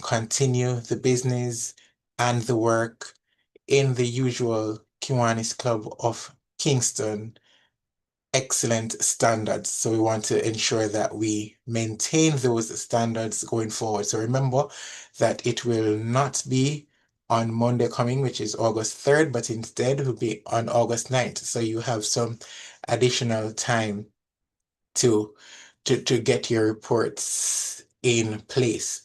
continue the business and the work in the usual Kiwanis Club of Kingston excellent standards. So we want to ensure that we maintain those standards going forward. So remember that it will not be on Monday coming, which is August 3rd, but instead will be on August 9th. So you have some additional time to get your reports in place.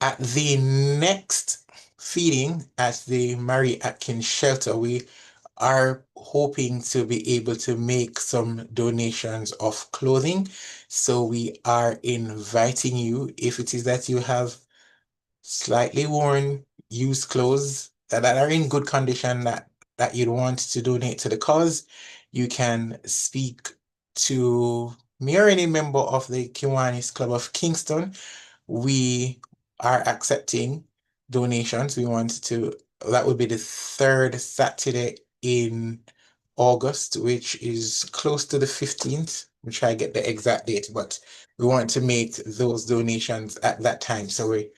At the next feeding at the Mary Atkins shelter, we are hoping to be able to make some donations of clothing. So we are inviting you, if it is that you have slightly worn used clothes that are in good condition that you'd want to donate to the cause, you can speak to me or any member of the Kiwanis Club of Kingston. We are accepting donations. That would be the third Saturday in August, which is close to the 15th. We'll try to get the exact date, but we want to make those donations at that time. So we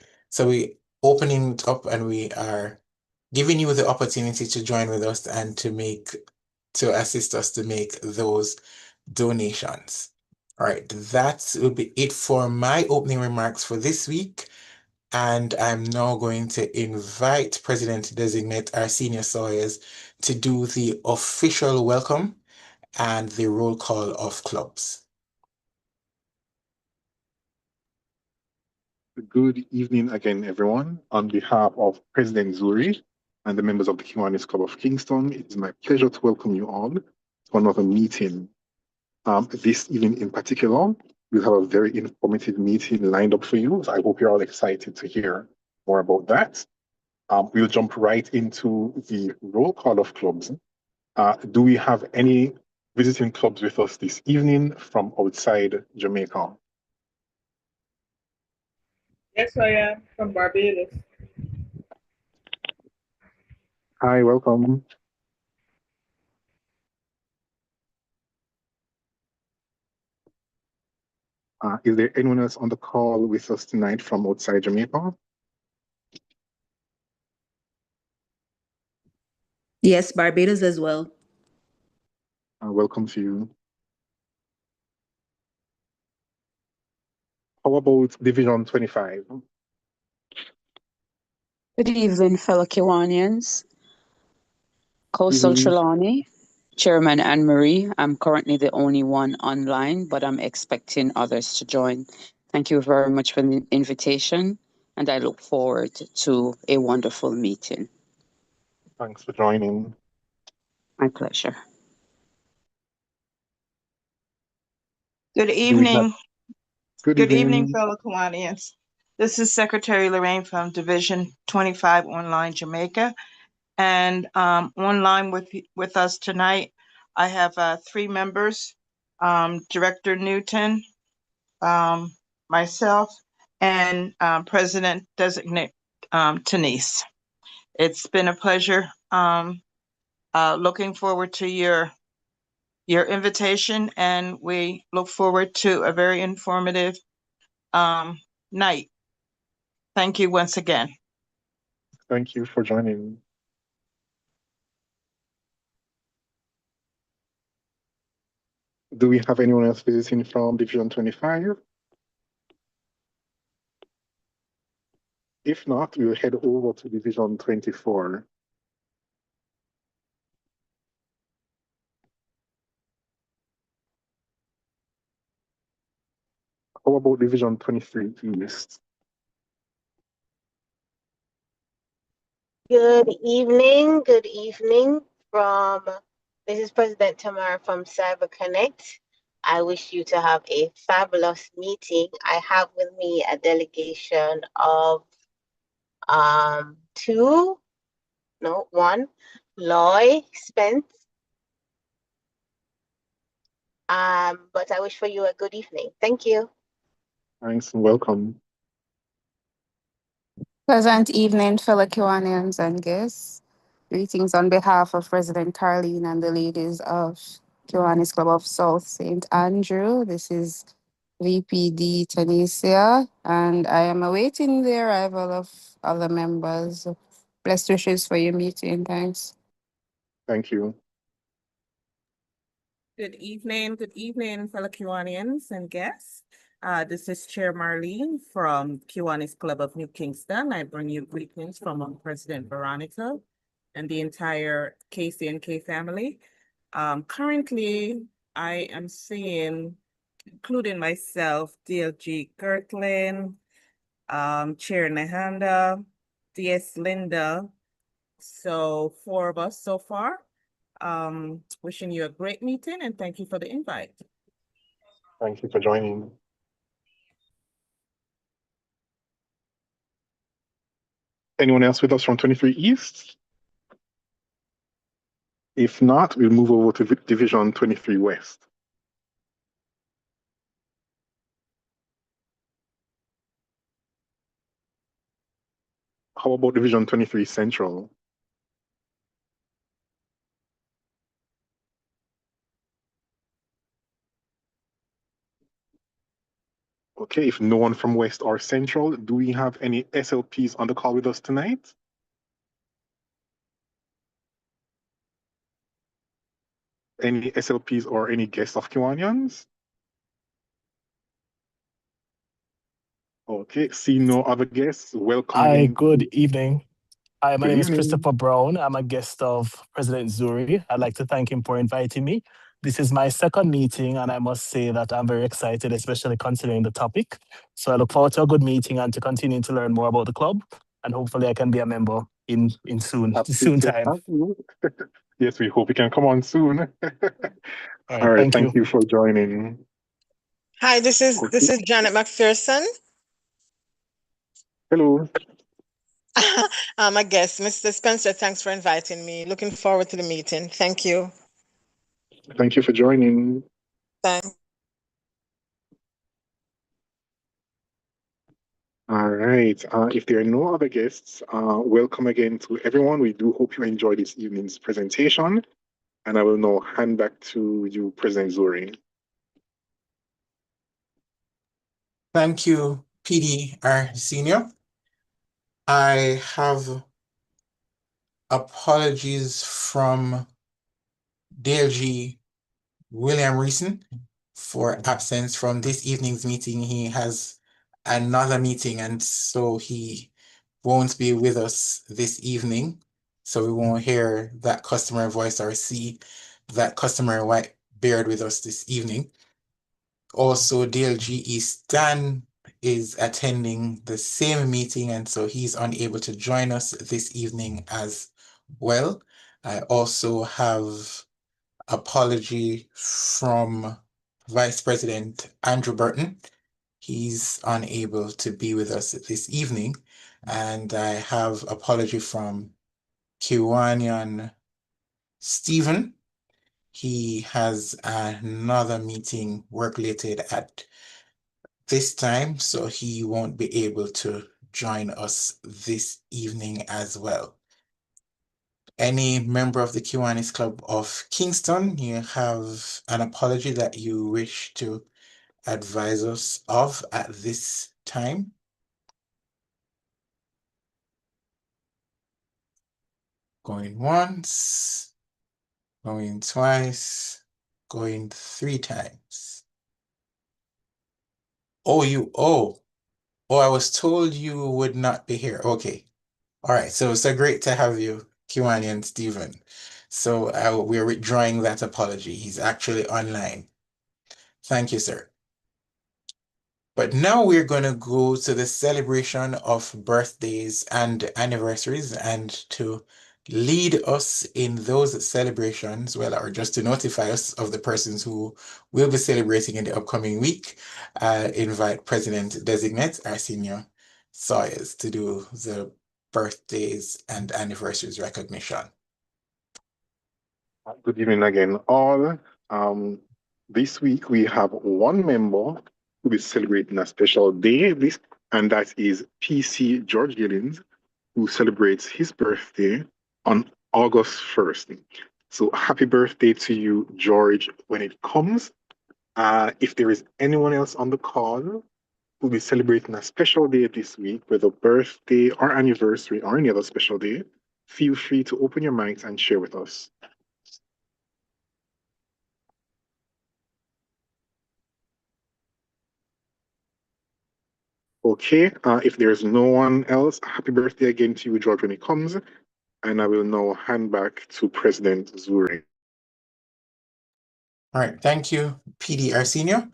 opening it up and we are giving you the opportunity to join with us and to assist us to make those donations. All right, that will be it for my opening remarks for this week. And I'm now going to invite President-designate Arsenio Sawyers to do the official welcome and the roll call of clubs. Good evening again, everyone. On behalf of President Zuri and the members of the Kiwanis Club of Kingston, it is my pleasure to welcome you all to another meeting. This evening in particular, we have a very informative meeting lined up for you. So I hope you're all excited to hear more about that. We'll jump right into the roll call of clubs. Do we have any visiting clubs with us this evening from outside Jamaica? Yes, I am from Barbados. Hi, welcome. Is there anyone else on the call with us tonight from outside Jamaica? Yes, Barbados as well. Welcome to you. How about Division 25? Good evening, fellow Kiwanians. Coastal Trelawney, Chairman Anne Marie. I'm currently the only one online, but I'm expecting others to join. Thank you very much for the invitation, and I look forward to a wonderful meeting. Thanks for joining. My pleasure. Good evening. Good evening, fellow Kiwanians. This is Secretary Lorraine from Division 25 Online Jamaica. And online with us tonight, I have 3 members, Director Newton, myself, and President-designate Denise. It's been a pleasure. Looking forward to your invitation, and we look forward to a very informative night. Thank you once again. Thank you for joining. Do we have anyone else visiting from Division 25? If not, we'll head over to Division 24. How about Division 23 East? Good evening from, this is President Tamara from Cyber Connect. I wish you to have a fabulous meeting. I have with me a delegation of 1, Loy Spence. But I wish for you a good evening. Thank you. Thanks and welcome. Pleasant evening, fellow Kiwanians and guests. Greetings on behalf of President Carleen and the ladies of Kiwanis Club of South St. Andrew. This is VPD Tanisha, and I am awaiting the arrival of other members. Best wishes for your meeting. Thanks. Thank you. Good evening, fellow Kiwanians and guests. This is Chair Marlene from Kiwanis Club of New Kingston. I bring you greetings from President Veronica and the entire KCNK family. Currently, I am seeing, including myself, DLG Kirtland, Chair Nahanda, DS Linda. So 4 of us so far. Wishing you a great meeting and thank you for the invite. Thank you for joining. Anyone else with us from 23 East? If not, we'll move over to Division 23 West. How about Division 23 Central? Okay, if no one from West or Central, do we have any SLPs on the call with us tonight? Any SLPs or any guests of Kiwanians? Okay, see no other guests. Welcome Hi, again. good evening. Hi, my Good name is evening. Christopher Brown. I'm a guest of President Zuri. I'd like to thank him for inviting me. This is my second meeting, and I must say that I'm very excited, especially considering the topic. So I look forward to a good meeting and to continue to learn more about the club. And hopefully I can be a member in soon Happy to time. have you. Yes, we hope you can come on soon. All All right, right, thank you. thank you for joining. Hi, this is Janet McPherson. Hello. I'm a guest. Mr. Spencer, thanks for inviting me. Looking forward to the meeting. Thank you. Thank you for joining. Thanks. All right. If there are no other guests, welcome again to everyone. We do hope you enjoyed this evening's presentation. And I will now hand back to you, President Zuri. Thank you, PDR Senior. I have apologies from DLG William Reason for absence from this evening's meeting. He has another meeting, and so he won't be with us this evening. So we won't hear that customer voice or see that customer white beard with us this evening. Also, DLG Stan is attending the same meeting, and so he's unable to join us this evening as well. I also have apology from Vice President Andrew Burton. He's unable to be with us this evening. And I have apology from Kiwanian Stephen. He has another meeting work-related at this time, so he won't be able to join us this evening as well. Any member of the Kiwanis Club of Kingston, you have an apology that you wish to advise us of at this time? Going once, going twice, going 3 times. Oh, I was told you would not be here. Okay. All right. So great to have you, Kiwani and Stephen. So we're withdrawing that apology. He's actually online. Thank you, sir. But now we're going to go to the celebration of birthdays and anniversaries, and to lead us in those celebrations, well, or just to notify us of the persons who will be celebrating in the upcoming week, invite President-designate Arsenio Sawyers to do the birthdays and anniversaries recognition. Good evening again, all. This week we have one member who is celebrating a special day, and that is PC George Gillins, who celebrates his birthday on August 1st. So happy birthday to you, George, when it comes. If there is anyone else on the call who'll be celebrating a special day this week, whether birthday or anniversary or any other special day, feel free to open your mics and share with us. Okay, if there's no one else, happy birthday again to you, George, when it comes. And I will now hand back to President Zuri. All right, thank you, PD Arsenio.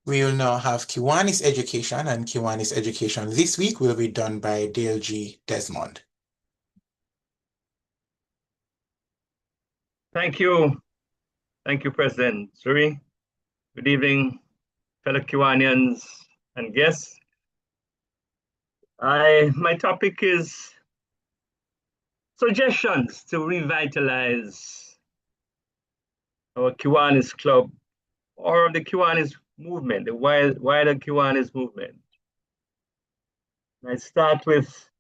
We will now have Kiwanis Education, and Kiwanis Education this week will be done by Dale G. Desmond. Thank you. Thank you, President Zuri. Good evening, fellow Kiwanians and guests. My topic is suggestions to revitalize our Kiwanis Club or the Kiwanis movement, the wider Kiwanis movement. I start with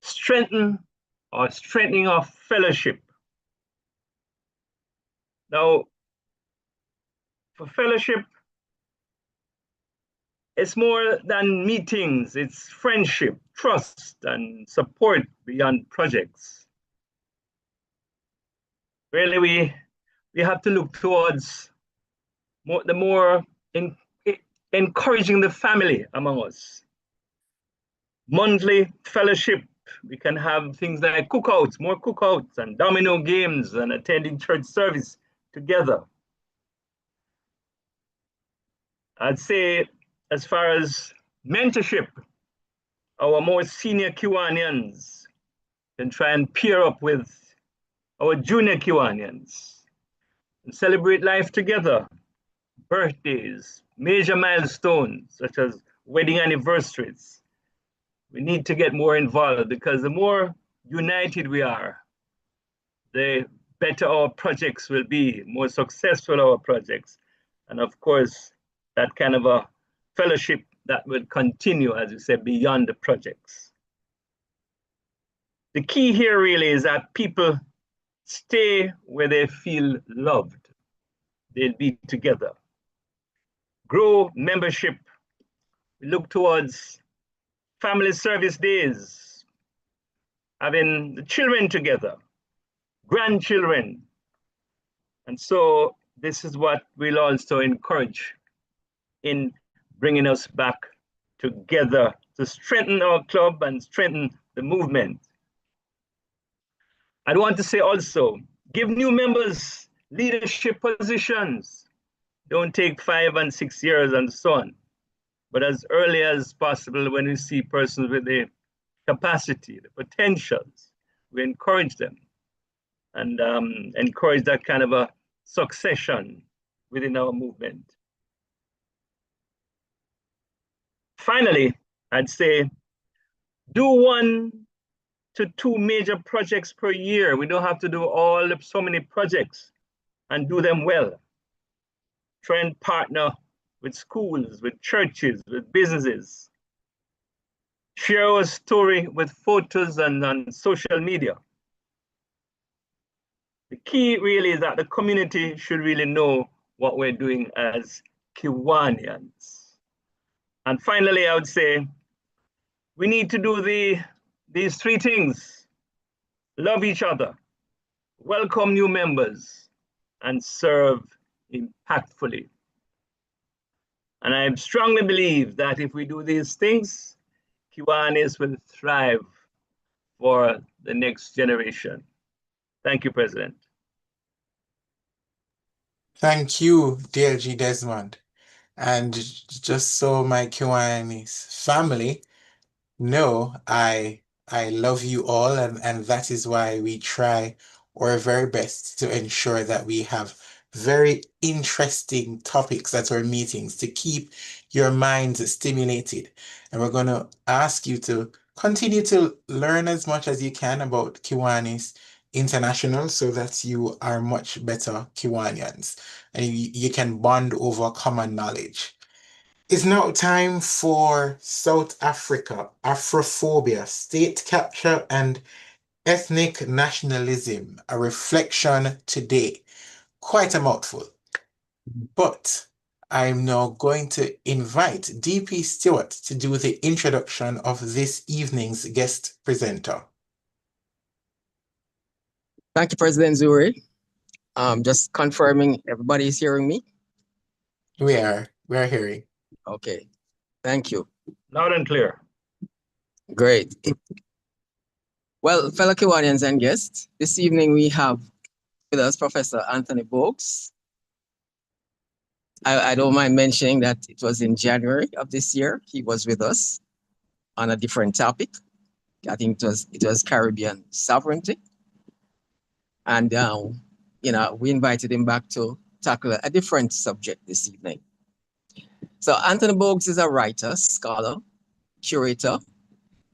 strengthening of fellowship. Now, for fellowship, it's more than meetings, it's friendship, trust, and support beyond projects. Really, we have to look towards encouraging the family among us. Monthly fellowship, we can have things like cookouts, more cookouts, and domino games, and attending church service together. I'd say, as far as mentorship, our more senior Kiwanians can try and pair up with our junior Kiwanians and celebrate life together. Birthdays, major milestones, such as wedding anniversaries. We need to get more involved, because the more united we are, the better our projects will be, more successful our projects. And of course, that kind of a fellowship that will continue, as you said, beyond the projects. The key here really is that people stay where they feel loved. They'll be together. Grow membership. We look towards family service days, having the children together, grandchildren. And so this is what we'll also encourage in bringing us back together to strengthen our club and strengthen the movement. I want to say also, give new members leadership positions. Don't take 5 and 6 years and so on. But as early as possible, when we see persons with the capacity, the potentials, we encourage them and encourage that kind of a succession within our movement. Finally, I'd say, do 1 to 2 major projects per year. We don't have to do so many projects, and do them well. Try and partner with schools, with churches, with businesses. Share our story with photos and on social media. The key really is that the community should really know what we're doing as Kiwanians. And finally, I would say, we need to do these 3 things: love each other, welcome new members, and serve impactfully. And I strongly believe that if we do these things, Kiwanis will thrive for the next generation. Thank you, President. Thank you, Dale G. Desmond. And just so my Kiwanis family know, I love you all, and that is why we try our very best to ensure that we have very interesting topics at our meetings to keep your minds stimulated. And we're going to ask you to continue to learn as much as you can about Kiwanis International, so that you are much better Kiwanians and you can bond over common knowledge. It's now time for South Africa, Afrophobia, state capture, and ethnic nationalism, a reflection today. Quite a mouthful. But I'm now going to invite DP Stewart to do the introduction of this evening's guest presenter. Thank you, President Zuri. Just confirming everybody is hearing me. We are hearing. Okay, thank you. Loud and clear. Great. Well, fellow Kiwanians and guests, this evening we have with us Professor Anthony Bogues. I don't mind mentioning that it was in January of this year. He was with us on a different topic. I think it was Caribbean sovereignty. And, we invited him back to tackle a different subject this evening. So Anthony Bogues is a writer, scholar, curator,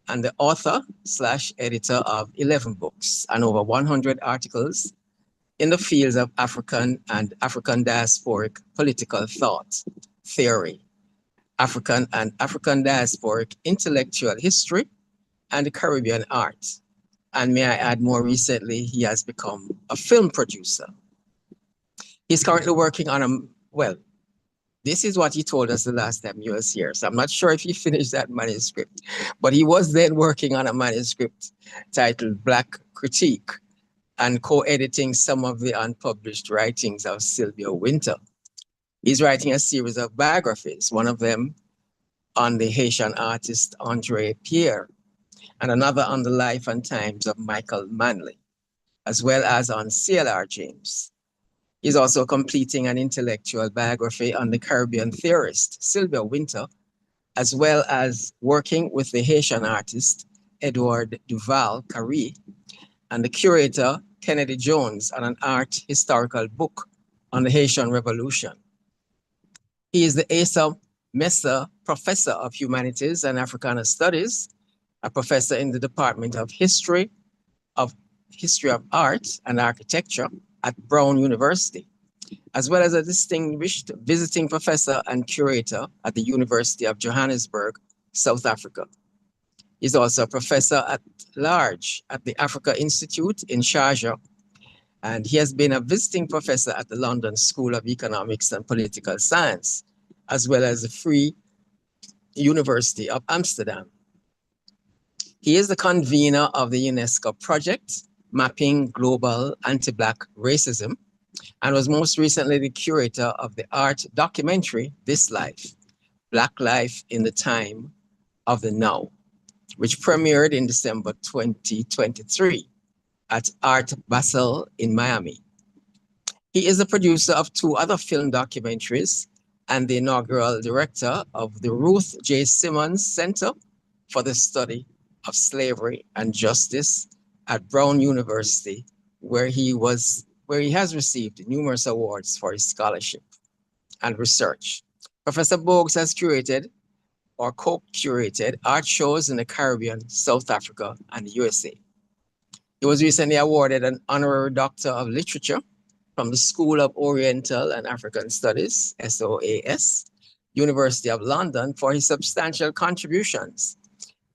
and the author/editor of 11 books and over 100 articles in the fields of African and African diasporic political thought, theory, African and African diasporic intellectual history, and Caribbean art. And may I add, more recently, he has become a film producer. He's currently working on this is what he told us the last time he was here. So I'm not sure if he finished that manuscript, but he was then working on a manuscript titled Black Critique and co-editing some of the unpublished writings of Sylvia Wynter. He's writing a series of biographies, one of them on the Haitian artist Andre Pierre, and another on the life and times of Michael Manley, as well as on CLR James. He's also completing an intellectual biography on the Caribbean theorist Sylvia Wynter, as well as working with the Haitian artist Edouard Duval Carré and the curator Kennedy Jones on an art historical book on the Haitian Revolution. He is the Asa Messer Professor of Humanities and Africana Studies, a professor in the Department of History of Art and Architecture at Brown University, as well as a distinguished visiting professor and curator at the University of Johannesburg, South Africa. He's also a professor at large at the Africa Institute in Sharjah, and he has been a visiting professor at the London School of Economics and Political Science, as well as the Free University of Amsterdam. He is the convener of the UNESCO project, Mapping Global Anti-Black Racism, and was most recently the curator of the art documentary, This Life, Black Life in the Time of the Now, which premiered in December 2023 at Art Basel in Miami. He is the producer of 2 other film documentaries and the inaugural director of the Ruth J. Simmons Center for the Study of Slavery and Justice at Brown University, where he has received numerous awards for his scholarship and research. Professor Bogues has curated or co-curated art shows in the Caribbean, South Africa, and the USA. He was recently awarded an honorary Doctor of Literature from the School of Oriental and African Studies, SOAS, University of London, for his substantial contributions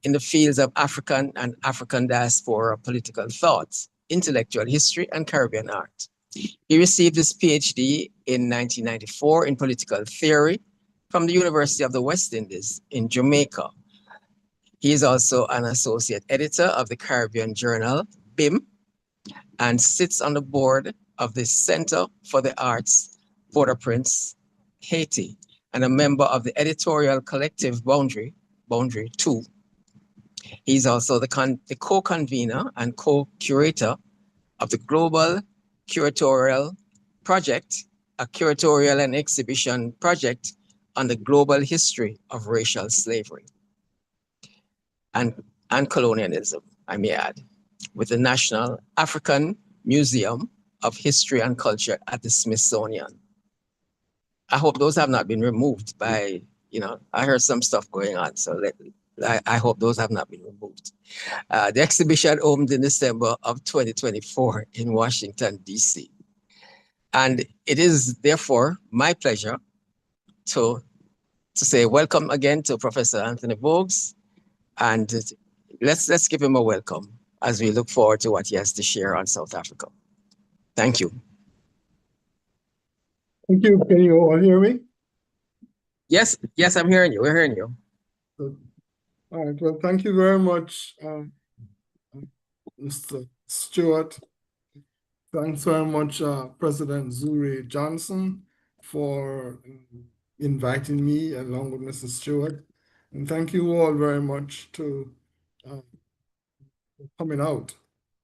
in the fields of African and African diaspora political thought, intellectual history, and Caribbean art. He received his PhD in 1994 in political theory from the University of the West Indies in Jamaica. He is also an associate editor of the Caribbean Journal, BIM, and sits on the board of the Center for the Arts, Port-au-Prince, Haiti, and a member of the editorial collective Boundary 2. He's also the co-convener and co-curator of the Global Curatorial Project, a curatorial and exhibition project on the global history of racial slavery and colonialism, I may add, with the National African Museum of History and Culture at the Smithsonian. I hope those have not been removed by, I heard some stuff going on, so I hope those have not been removed. The exhibition opened in December of 2024 in Washington, D.C. And it is therefore my pleasure to say welcome again to Professor Anthony Bogues, and let's give him a welcome as we look forward to what he has to share on South Africa. Thank you. Thank you. Can you all hear me? Yes, yes, I'm hearing you. We're hearing you. Good. All right. Well, thank you very much, Mr. Stewart. Thanks very much, President Zuri Johnson, for inviting me along with Mr. Stewart. And thank you all very much to coming out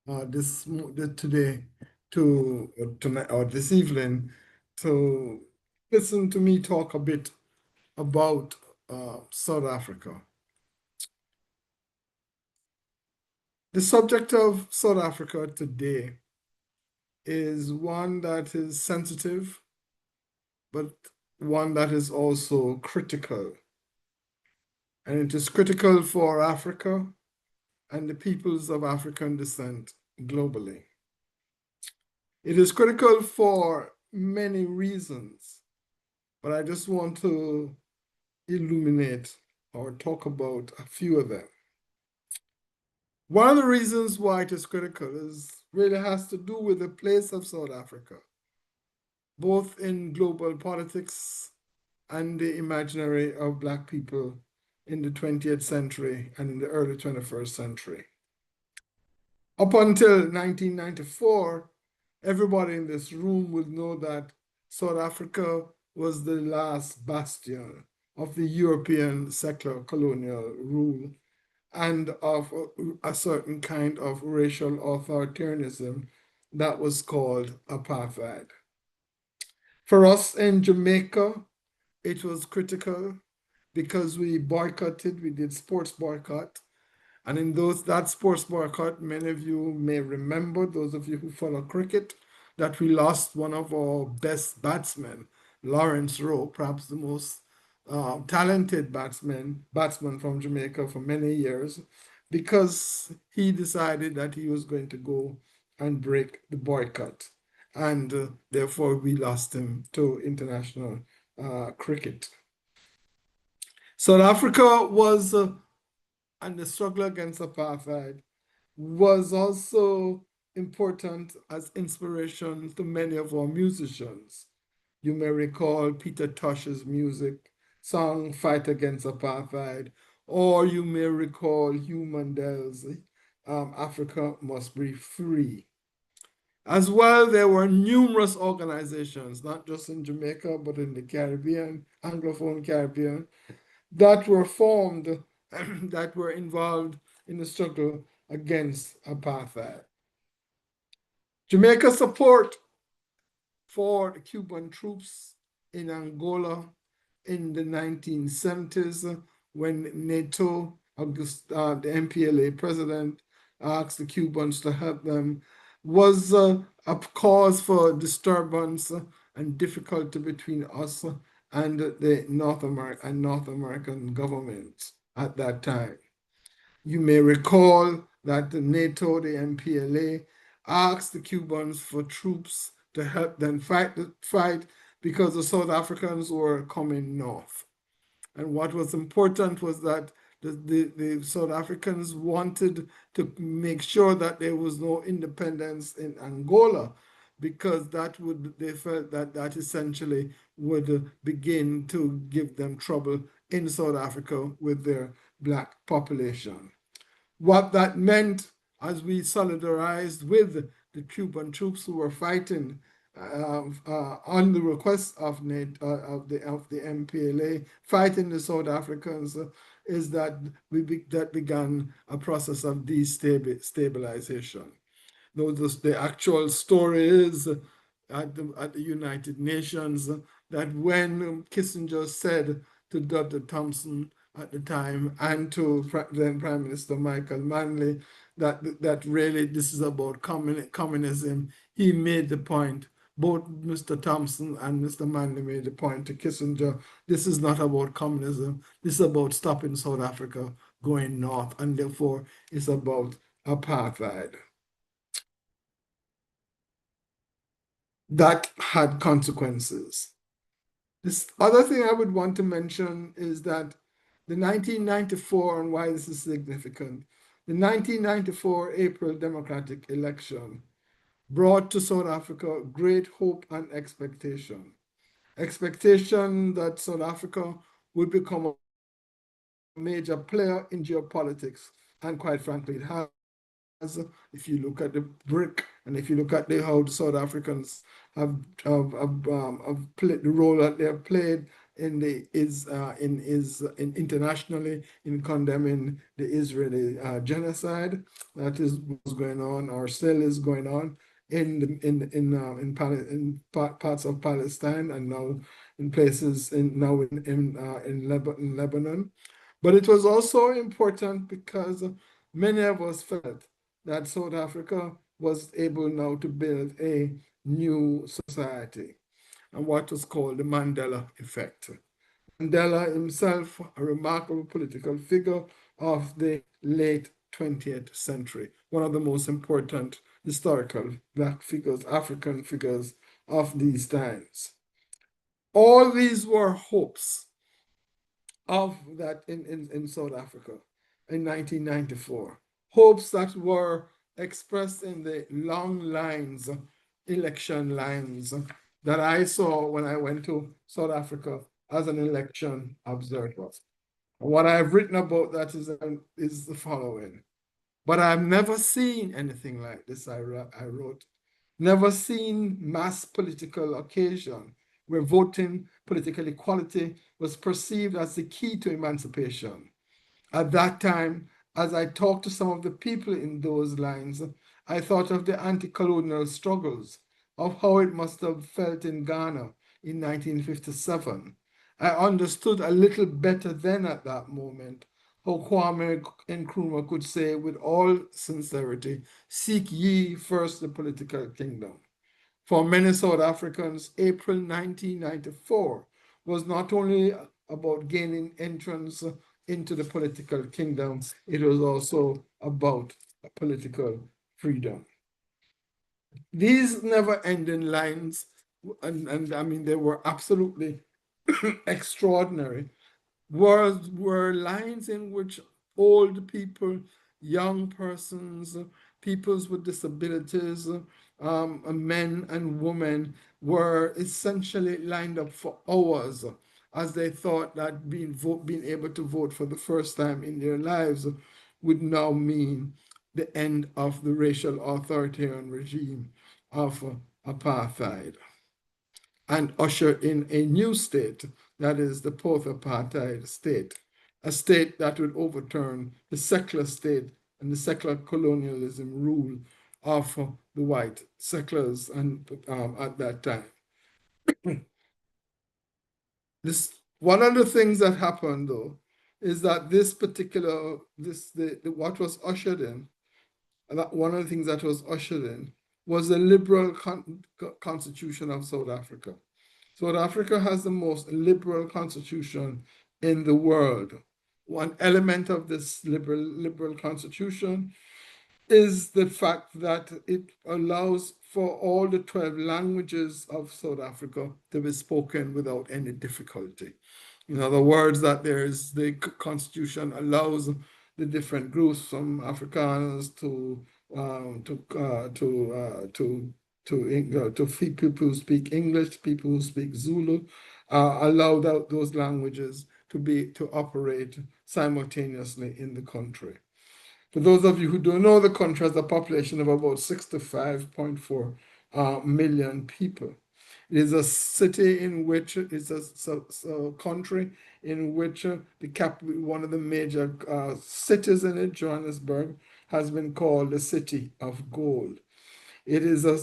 today to tonight or this evening to listen to me talk a bit about South Africa. The subject of South Africa today is one that is sensitive, but one that is also critical. And it is critical for Africa and the peoples of African descent globally. It is critical for many reasons, but I just want to illuminate or talk about a few of them. One of the reasons why it is critical really has to do with the place of South Africa, both in global politics and the imaginary of Black people in the 20th century and in the early 21st century. Up until 1994, everybody in this room would know that South Africa was the last bastion of the European settler colonial rule and of a certain kind of racial authoritarianism that was called apartheid. For us in Jamaica, it was critical because we boycotted, we did sports boycott. And in that sports boycott, many of you may remember, those of you who follow cricket, that we lost one of our best batsmen, Lawrence Rowe, perhaps the most talented batsman from Jamaica for many years, because he decided that he was going to go and break the boycott. And therefore, we lost him to international cricket. South Africa was, and the struggle against apartheid was also important as inspiration to many of our musicians. You may recall Peter Tosh's music, song Fight Against Apartheid, or you may recall Hugh Mandel's Africa Must Be Free. As well, there were numerous organizations, not just in Jamaica, but in the Caribbean, Anglophone Caribbean, that were formed, that were involved in the struggle against apartheid. Jamaica's support for the Cuban troops in Angola in the 1970s, when NATO, the MPLA president, asked the Cubans to help them, was a cause for disturbance and difficulty between us and the North American government at that time. You may recall that the NATO, the MPLA, asked the Cubans for troops to help them fight because the South Africans were coming north. And what was important was that the South Africans wanted to make sure that there was no independence in Angola, because they felt that essentially would begin to give them trouble in South Africa with their Black population. What that meant, as we solidarized with the Cuban troops who were fighting on the request of the MPLA, fighting the South Africans, is that that began a process of destabilization. The actual story is at the United Nations that when Kissinger said to Dr. Thompson at the time and to then Prime Minister Michael Manley that really this is about communism, he made the point. Both Mr. Thompson and Mr. Manley made the point to Kissinger, this is not about communism, this is about stopping South Africa going north, and therefore it's about apartheid. That had consequences. This other thing I would want to mention is that the 1994, and why this is significant, the 1994 April democratic election brought to South Africa great hope and expectation. expectation that South Africa would become a major player in geopolitics, and quite frankly, it has. If you look at the BRIC, and if you look at how the South Africans have played the role that they have played in internationally in condemning the Israeli genocide that was going on or still is going on in parts of Palestine, and now in places in Lebanon. But it was also important because many of us felt that South Africa was able now to build a new society, and what was called the Mandela effect. Mandela himself, a remarkable political figure of the late 20th century, one of the most important historical Black figures, African figures of these times. All these were hopes of that in South Africa in 1994. Hopes that were expressed in the long lines, election lines, that I saw when I went to South Africa as an election observer. What I've written about that is the following. But I've never seen anything like this, I wrote. Never seen mass political occasion where voting, political equality was perceived as the key to emancipation. At that time, as I talked to some of the people in those lines, I thought of the anti-colonial struggles, of how it must have felt in Ghana in 1957. I understood a little better then at that moment how Kwame Nkrumah could say with all sincerity, "Seek ye first the political kingdom." For many South Africans, April 1994 was not only about gaining entrance into the political kingdom, it was also about political freedom. These never-ending lines, and I mean, they were absolutely extraordinary, were lines in which old people, young persons, peoples with disabilities, men and women were essentially lined up for hours as they thought that being able to vote for the first time in their lives would now mean the end of the racial authoritarian regime of apartheid, and usher in a new state, that is the post-apartheid state, a state that would overturn the secular state and the secular colonialism rule of the white settlers and at that time. One of the things that happened, though, is that this particular, what was ushered in, one of the things that was ushered in was the liberal constitution of South Africa. South Africa has the most liberal constitution in the world. One element of this liberal constitution is the fact that it allows for all the 12 languages of South Africa to be spoken without any difficulty. In other words, that the constitution allows the different groups from Afrikaners to people who speak English, people who speak Zulu, allow those languages to operate simultaneously in the country. For those of you who don't know, the country has a population of about 65.4 million people. It is a city in which it's a country in which one of the major cities in it, Johannesburg, has been called the City of Gold. It is a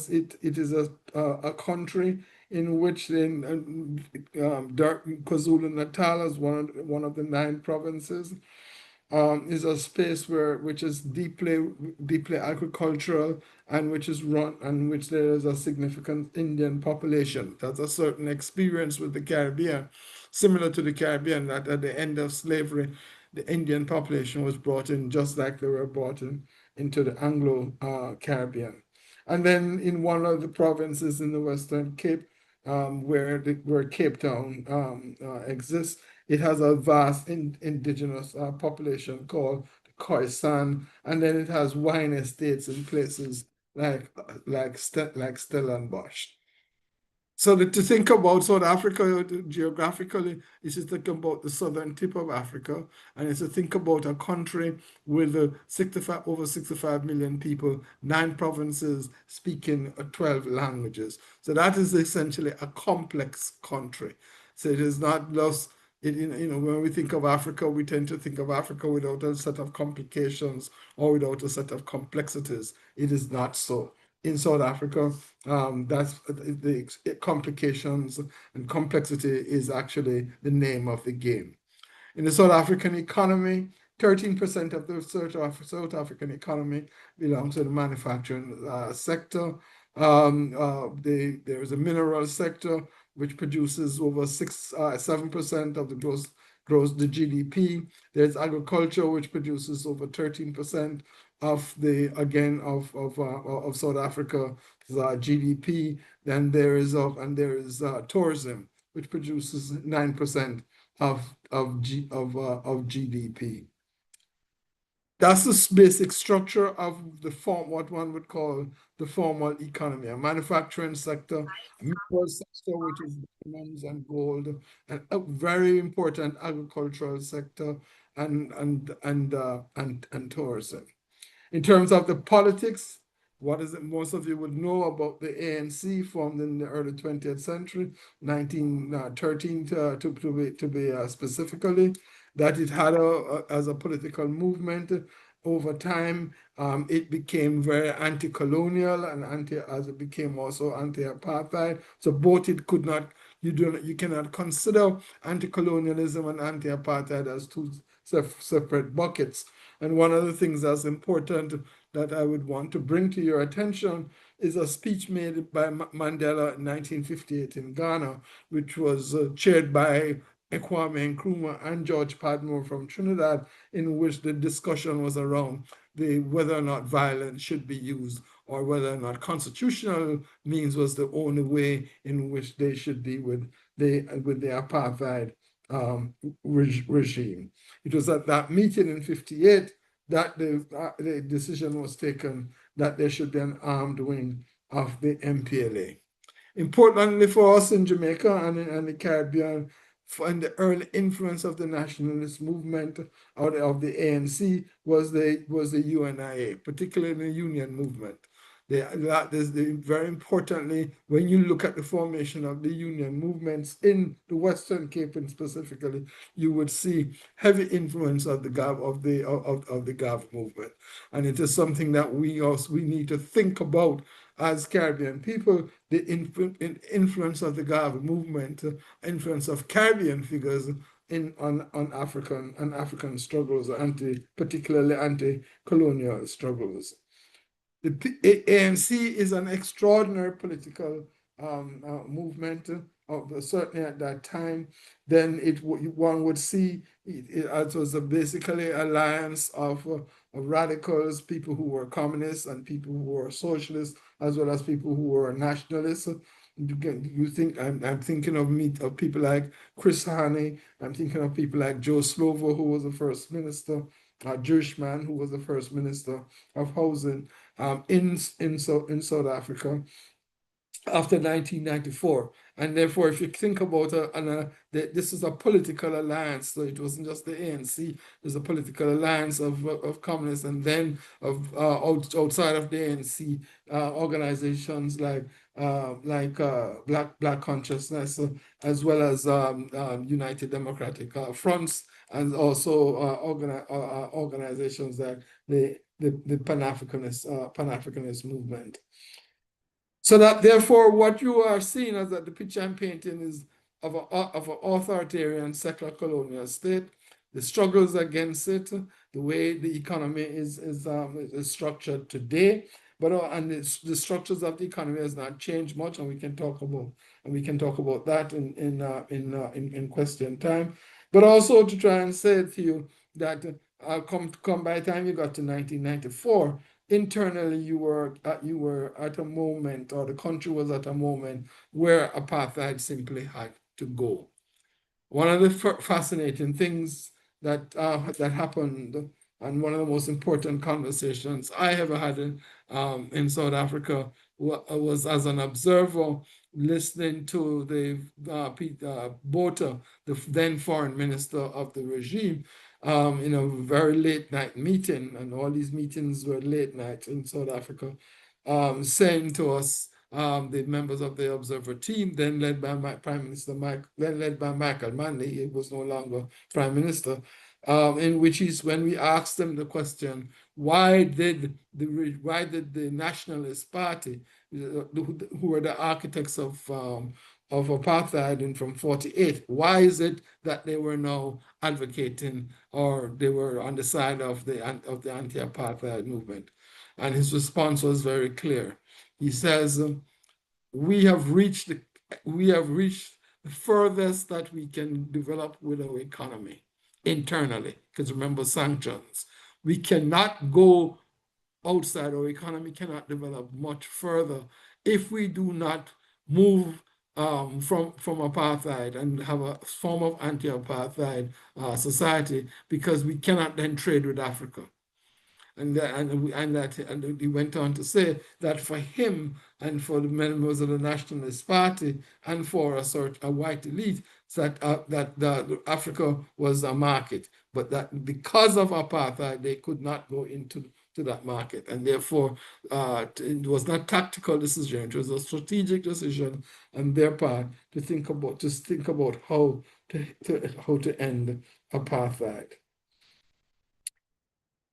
country in which KwaZulu-Natal is one of the 9 provinces. Is a space which is deeply agricultural, and which there is a significant Indian population. That's a certain experience with the Caribbean, similar to the Caribbean, that at the end of slavery, the Indian population was brought in just like they were brought into the Anglo-Caribbean. And then in one of the provinces in the Western Cape, where Cape Town exists, it has a vast indigenous population called the Khoisan, and then it has wine estates in places like Stellenbosch. So to think about South Africa geographically is to think about the southern tip of Africa, and it's to think about a country with over 65 million people, 9 provinces speaking 12 languages. So that is essentially a complex country. So it is not just, when we think of Africa, we tend to think of Africa without a set of complications or without a set of complexities. It is not so. In South Africa, that's the complications and complexity is actually the name of the game. In the South African economy, 13% of the South African economy belongs to the manufacturing sector. There is a mineral sector which produces over 7% of the the GDP. There's agriculture which produces over 13% of South Africa's GDP. Then there is tourism, which produces 9% of GDP. That's the basic structure of what one would call the formal economy. A manufacturing sector, a mineral sector, which is diamonds and gold, and a very important agricultural sector, and tourism. In terms of the politics, what is it most of you would know about the ANC, formed in the early 20th century, 1913 to be specifically, that it had as a political movement over time. It became very anti-colonial and as it became also anti-apartheid. So both you cannot consider anti-colonialism and anti-apartheid as two separate buckets. And one of the things that's important that I would want to bring to your attention is a speech made by Mandela in 1958 in Ghana, which was chaired by Kwame Nkrumah and George Padmore from Trinidad, in which the discussion was around whether or not violence should be used or whether or not constitutional means was the only way in which they should deal with the apartheid regime. It was at that meeting in 58 that the decision was taken that there should be an armed wing of the MPLA. Importantly for us in Jamaica and the Caribbean, and the early influence of the nationalist movement of the ANC was the UNIA, particularly the Union movement. Very importantly, when you look at the formation of the union movements in the Western Cape and specifically, you would see heavy influence of the GAV movement, and it is something that we need to think about as Caribbean people. The influence of the GAV movement, influence of Caribbean figures on African struggles, particularly anti-colonial struggles. The ANC is an extraordinary political movement, certainly at that time. Then one would see it was basically an alliance of radicals, people who were communists and people who were socialists, as well as people who were nationalists. You think I'm thinking of people like Chris Hani. I'm thinking of people like Joe Slovo, who was the first minister, a Jewish man who was the first minister of housing in South Africa after 1994. And therefore, if you think about this is a political alliance, so it wasn't just the ANC, there's a political alliance of communists, and then of outside of the ANC, organizations like Black Consciousness, as well as United Democratic Fronts, and also organizations like the Pan-Africanist movement. So that therefore what you are seeing as that the picture I'm painting is of an authoritarian secular colonial state, the struggles against it, the way the economy is structured today, but the structures of the economy has not changed much, and we can talk about that in question time. But also to try and say to you that come by the time you got to 1994. Internally, you were at a moment, or the country was at a moment where apartheid simply had to go. One of the fascinating things that happened, and one of the most important conversations I ever had in South Africa was as an observer, listening to the Botha, the then foreign minister of the regime, in a very late night meeting, and all these meetings were late night in South Africa, saying to us, the members of the observer team, then led by then led by Michael Manley, he was no longer prime minister, in which when we asked them the question, why did the Nationalist Party, who were the architects of apartheid and from 48, why is it that they were now advocating, or they were on the side of the anti-apartheid movement? And his response was very clear. He says, we have reached the furthest that we can develop with our economy internally, because remember sanctions. We cannot go outside. Our economy cannot develop much further if we do not move from apartheid and have a form of anti-apartheid society, because we cannot then trade with Africa. And he went on to say that for him and for the members of the Nationalist Party and for a white elite, that Africa was a market, but that because of apartheid, they could not go into that market. And therefore, it was not a tactical decision, it was a strategic decision on their part to think about how to end apartheid.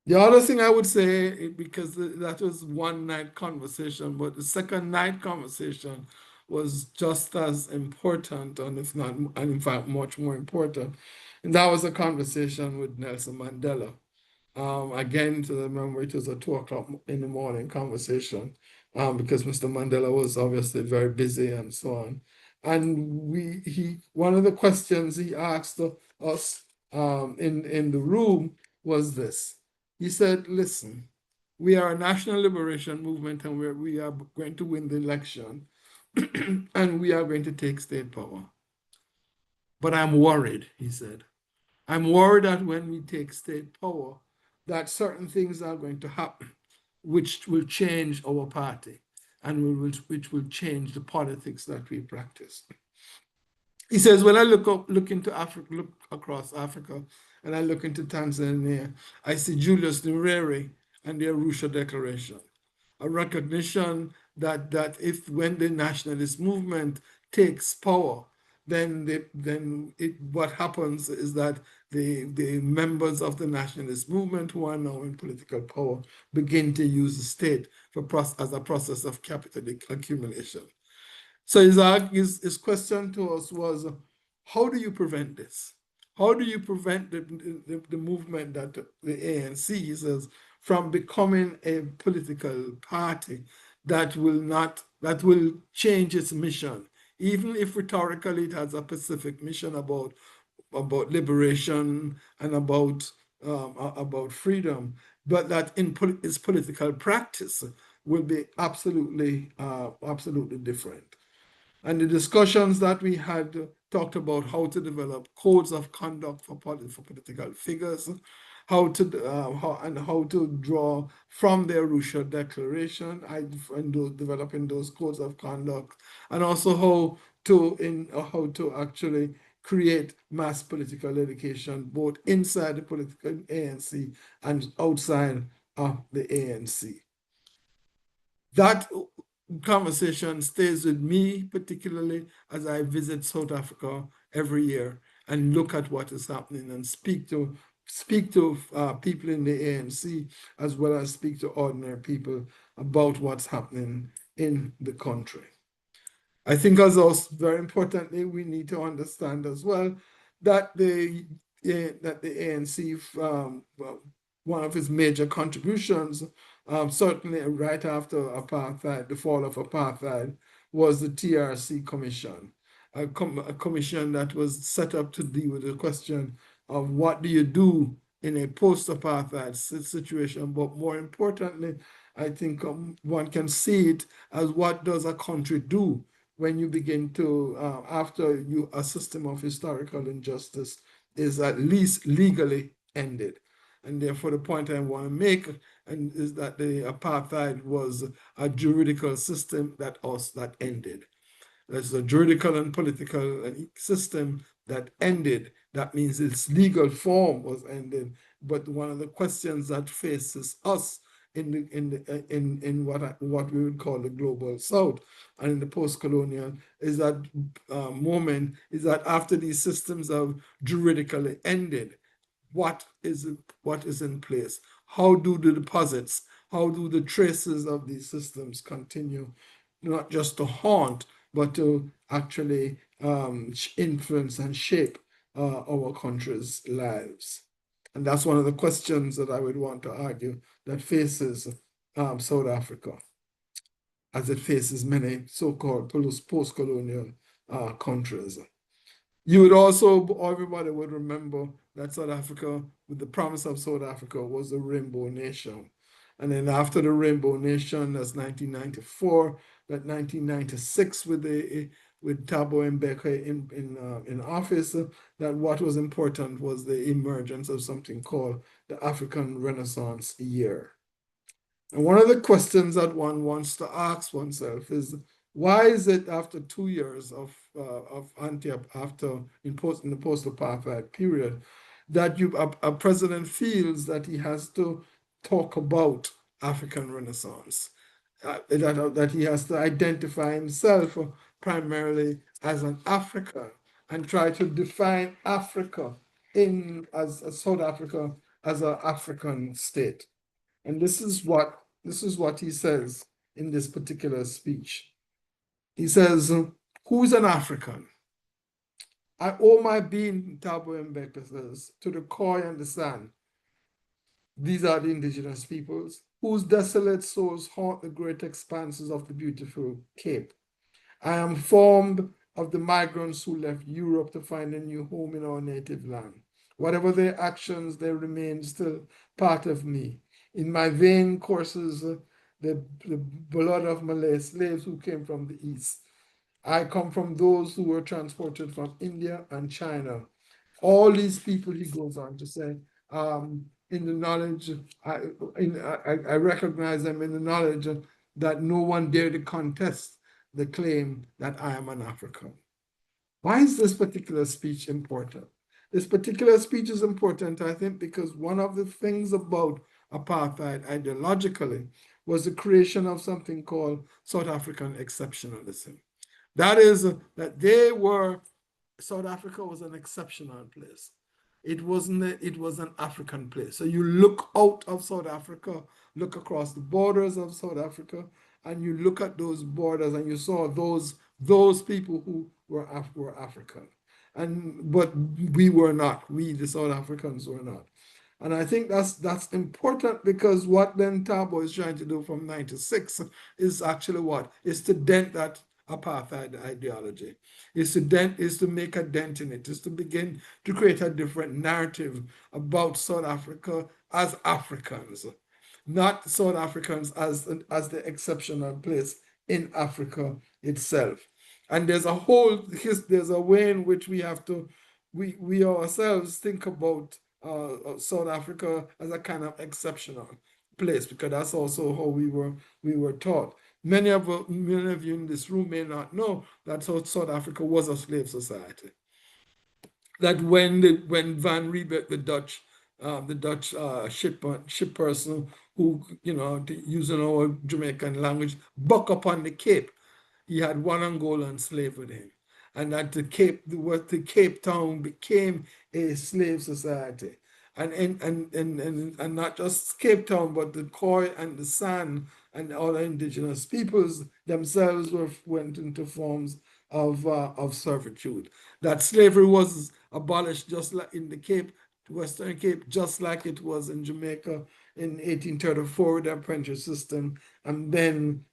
The other thing I would say, because that was one night conversation, but the second night conversation was just as important, and if not, and in fact, much more important. And that was a conversation with Nelson Mandela. Again, to remember, it was a 2:00 in the morning conversation, because Mr. Mandela was obviously very busy and so on. And one of the questions he asked us in the room was this. He said, listen, we are a national liberation movement, and we are going to win the election and we are going to take state power. But I'm worried, he said. I'm worried that when we take state power, that certain things are going to happen which will change our party and which will change the politics that we practice. He says, when I look into Africa, look across Africa, and I look into Tanzania, I see Julius Nyerere and the Arusha Declaration, a recognition that when the nationalist movement takes power, then what happens is that the members of the nationalist movement who are now in political power begin to use the state as a process of capital accumulation. So his question to us was, how do you prevent this? How do you prevent the movement that the ANC says from becoming a political party that will change its mission, even if rhetorically it has a specific mission about liberation and about freedom, but that in its political practice will be absolutely different. And the discussions that we had talked about how to develop codes of conduct for political figures, how to draw from the Arusha Declaration and developing those codes of conduct, and also how to actually create mass political education both inside the political ANC and outside of the ANC. That conversation stays with me, particularly as I visit South Africa every year and look at what is happening and speak to people in the ANC, as well as speak to ordinary people about what's happening in the country. I think also, very importantly, we need to understand as well that the ANC, one of its major contributions, certainly right after apartheid, the fall of apartheid, was the TRC Commission, a commission that was set up to deal with the question of what do you do in a post-apartheid situation, but more importantly, I think one can see it as what does a country do when you begin to, after a system of historical injustice is at least legally ended. And therefore the point I want to make is that the apartheid was a juridical system that ended. There's a juridical and political system that ended. That means its legal form was ended. But one of the questions that faces us in what we would call the global South and in the post-colonial is that moment is that after these systems have juridically ended, what is in place? How do the deposits, how do the traces of these systems continue, not just to haunt, but to actually influence and shape our country's lives? And that's one of the questions that I would want to argue that faces South Africa, as it faces many so-called post-colonial countries. You would also, everybody would remember that South Africa, with the promise of South Africa, was a rainbow nation. And then after the rainbow nation, that's 1994, that 1996 with Thabo Mbeki in office, that what was important was the emergence of something called the African Renaissance Year. And one of the questions that one wants to ask oneself is, why is it after 2 years of in the post-apartheid period that a president feels that he has to talk about African Renaissance, that he has to identify himself primarily as an African and try to define Africa as South Africa as an African state? And this is what he says in this particular speech. He says, who's an African? I owe my being, Thabo Mbeki says, to the Khoi and the San. These are the indigenous peoples whose desolate souls haunt the great expanses of the beautiful Cape. I am formed of the migrants who left Europe to find a new home in our native land. Whatever their actions, they remain still part of me. In my vein courses the blood of Malay slaves who came from the East. I come from those who were transported from India and China. All these people, he goes on to say, in the knowledge, I recognize them in the knowledge that no one dared to contest the claim that I am an African. Why is this particular speech important? This particular speech is important, I think, because one of the things about apartheid ideologically was the creation of something called South African exceptionalism. That is, that South Africa was an exceptional place. It was an African place. So you look out of South Africa, look across the borders of South Africa, and you look at those borders and you saw those people who were African. But we were not. We, the South Africans, were not. And I think that's important, because what then Thabo is trying to do from 96 is actually what? Is to dent that apartheid ideology, is to make a dent in it, is to begin to create a different narrative about South Africa as Africans, not South Africans as the exceptional place in Africa itself. And there's a way in which we have to, we ourselves think about South Africa as a kind of exceptional place, because that's also how we were taught. Many of you in this room may not know that South Africa was a slave society. That when Van Riebeeck, the Dutch ship person who, using our Jamaican language, buck up on the Cape, he had one Angolan slave with him, and that the Cape Town became a slave society. And not just Cape Town, but the Khoi and the San and other indigenous peoples themselves went into forms of servitude. That slavery was abolished just like in the Cape, Western Cape, just like it was in Jamaica in 1834 with the apprenticeship system, and then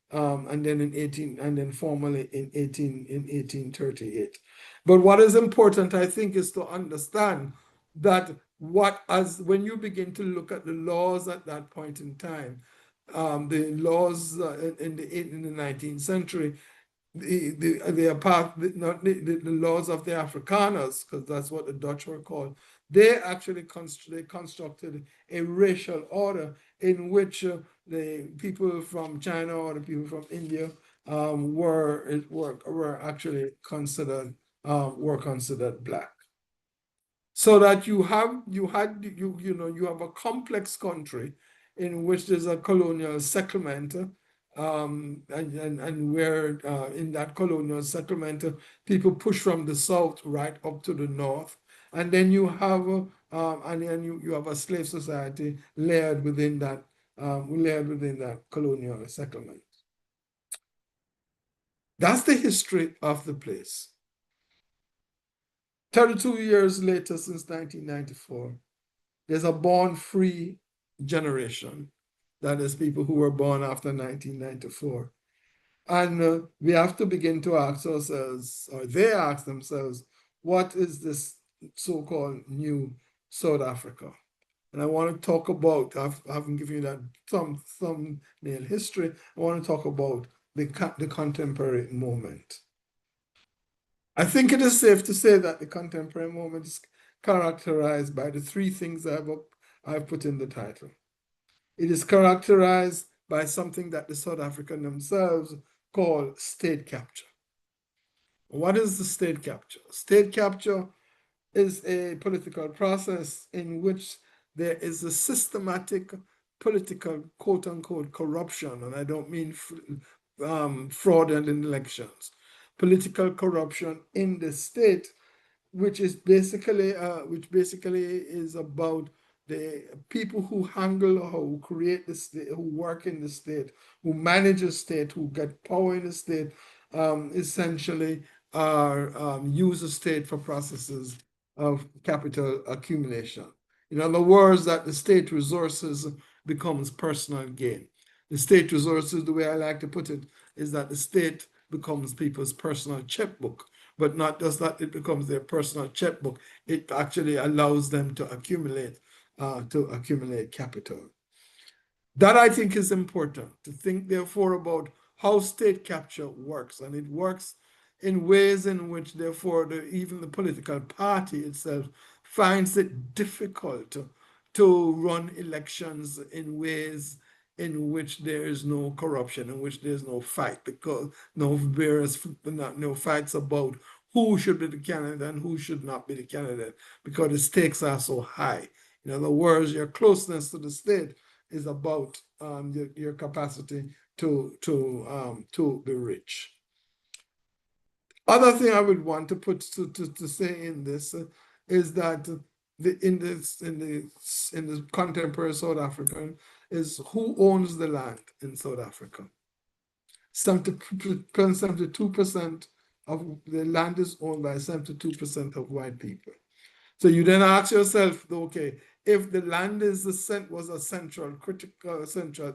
formally in 1838. But what is important, I think, is to understand that when you begin to look at the laws at that point in time, the laws in the 19th century, the laws of the Afrikaners, because that's what the Dutch were called, they actually constructed a racial order in which the people from China or the people from India were actually considered Black. So that you have a complex country in which there's a colonial settlement, and where in that colonial settlement people push from the south right up to the north, and then you have you have a slave society layered within that colonial settlement. That's the history of the place. 32 years later, since 1994, there's a born-free generation. That is, people who were born after 1994. And we have to begin to ask ourselves, or they ask themselves, what is this so-called new South Africa? And I want to talk about, I haven't given you that thumbnail history, I want to talk about the contemporary moment. I think it is safe to say that the contemporary moment is characterized by the three things I've put in the title. It is characterized by something that the South Africans themselves call state capture. What is the state capture? State capture is a political process in which there is a systematic political, quote unquote, corruption, and I don't mean fraud in elections, political corruption in the state, which basically is about the people who handle or who create the state, who work in the state, who manage the state, who get power in the state, essentially use the state for processes of capital accumulation. In other words, that the state resources becomes personal gain. The state resources, the way I like to put it, is that the state becomes people's personal checkbook, but not just that it becomes their personal checkbook, it actually allows them to accumulate capital. That I think is important, to think therefore about how state capture works, and it works in ways in which therefore even the political party itself finds it difficult to run elections in ways in which there is no corruption, in which there's no fight, because no fights about who should be the candidate and who should not be the candidate, because the stakes are so high. In other words, your closeness to the state is about your capacity to be rich. Other thing I would want to put to say in this is that in the contemporary South African is who owns the land in South Africa. 72% of the land is owned by 72% of white people. So you then ask yourself, okay, if the land was a central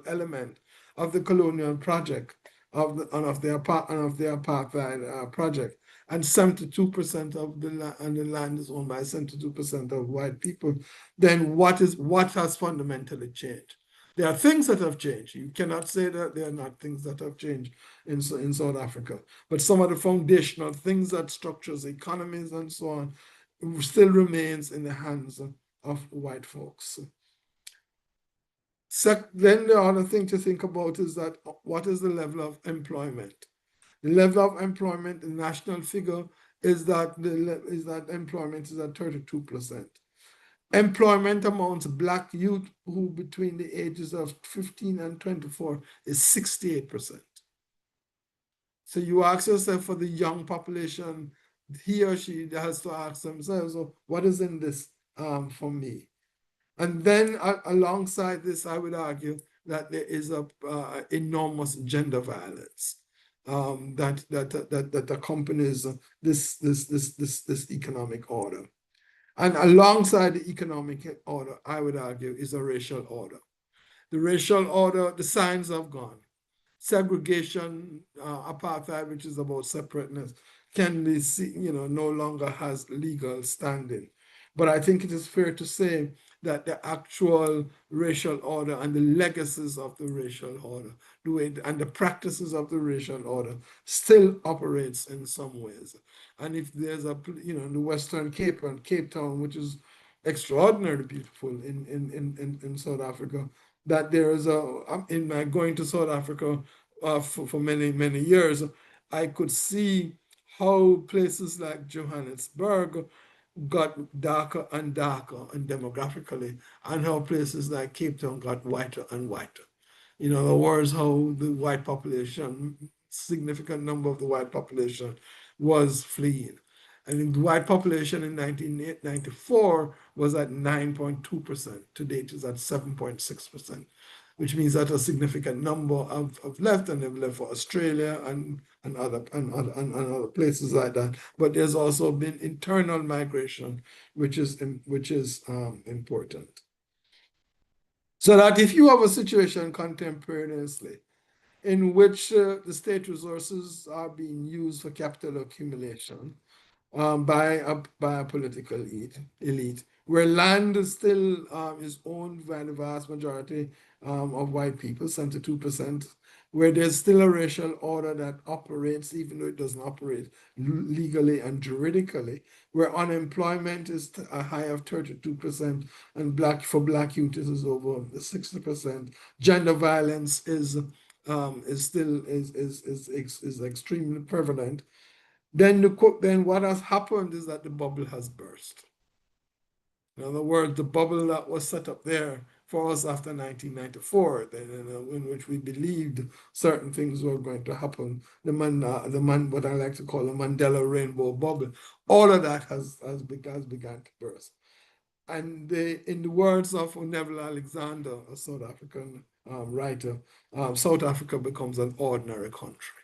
element of the colonial project, of the apartheid project, and 72% of the land is owned by 72% of white people, then what has fundamentally changed? There are things that have changed. You cannot say that there are not things that have changed in South Africa, but some of the foundational things that structures economies and so on still remains in the hands of white folks. Then the other thing to think about is that what is the level of employment? The level of employment, the national figure is that employment is at 32%. Employment amongst Black youth who between the ages of 15 and 24 is 68%. So you ask yourself, for the young population, he or she has to ask themselves, oh, what is in this for me? And then alongside this, I would argue that there is a enormous gender violence that accompanies this economic order. And alongside the economic order, I would argue, is a racial order. The racial order, the signs have gone. Segregation, apartheid, which is about separateness, can be no longer has legal standing. But I think it is fair to say that the actual racial order and the legacies of the racial order, and the practices of the racial order still operates in some ways. And if there's the Western Cape and Cape Town, which is extraordinarily beautiful in South Africa, that there is in my going to South Africa, for many, many years, I could see how places like Johannesburg got darker and darker and demographically, and how places like Cape Town got whiter and whiter. In other words, how the white population, significant number of the white population was fleeing. And the white population in 1994 was at 9.2%. Today it is at 7.6%, which means that a significant number have left, and they've left for Australia and other places like that. But there's also been internal migration, which is important. So that if you have a situation contemporaneously in which the state resources are being used for capital accumulation by a political elite, where land is still is owned by the vast majority of white people, 72%, where there's still a racial order that operates, even though it doesn't operate legally and juridically, where unemployment is a high of 32%, and for black youth it is over 60%. Gender violence is extremely prevalent. Then what has happened is that the bubble has burst. In other words, the bubble that was set up there for us after 1994, in which we believed certain things were going to happen, what I like to call the Mandela rainbow bubble, all of that has begun to burst. And in the words of Neville Alexander, a South African writer, South Africa becomes an ordinary country.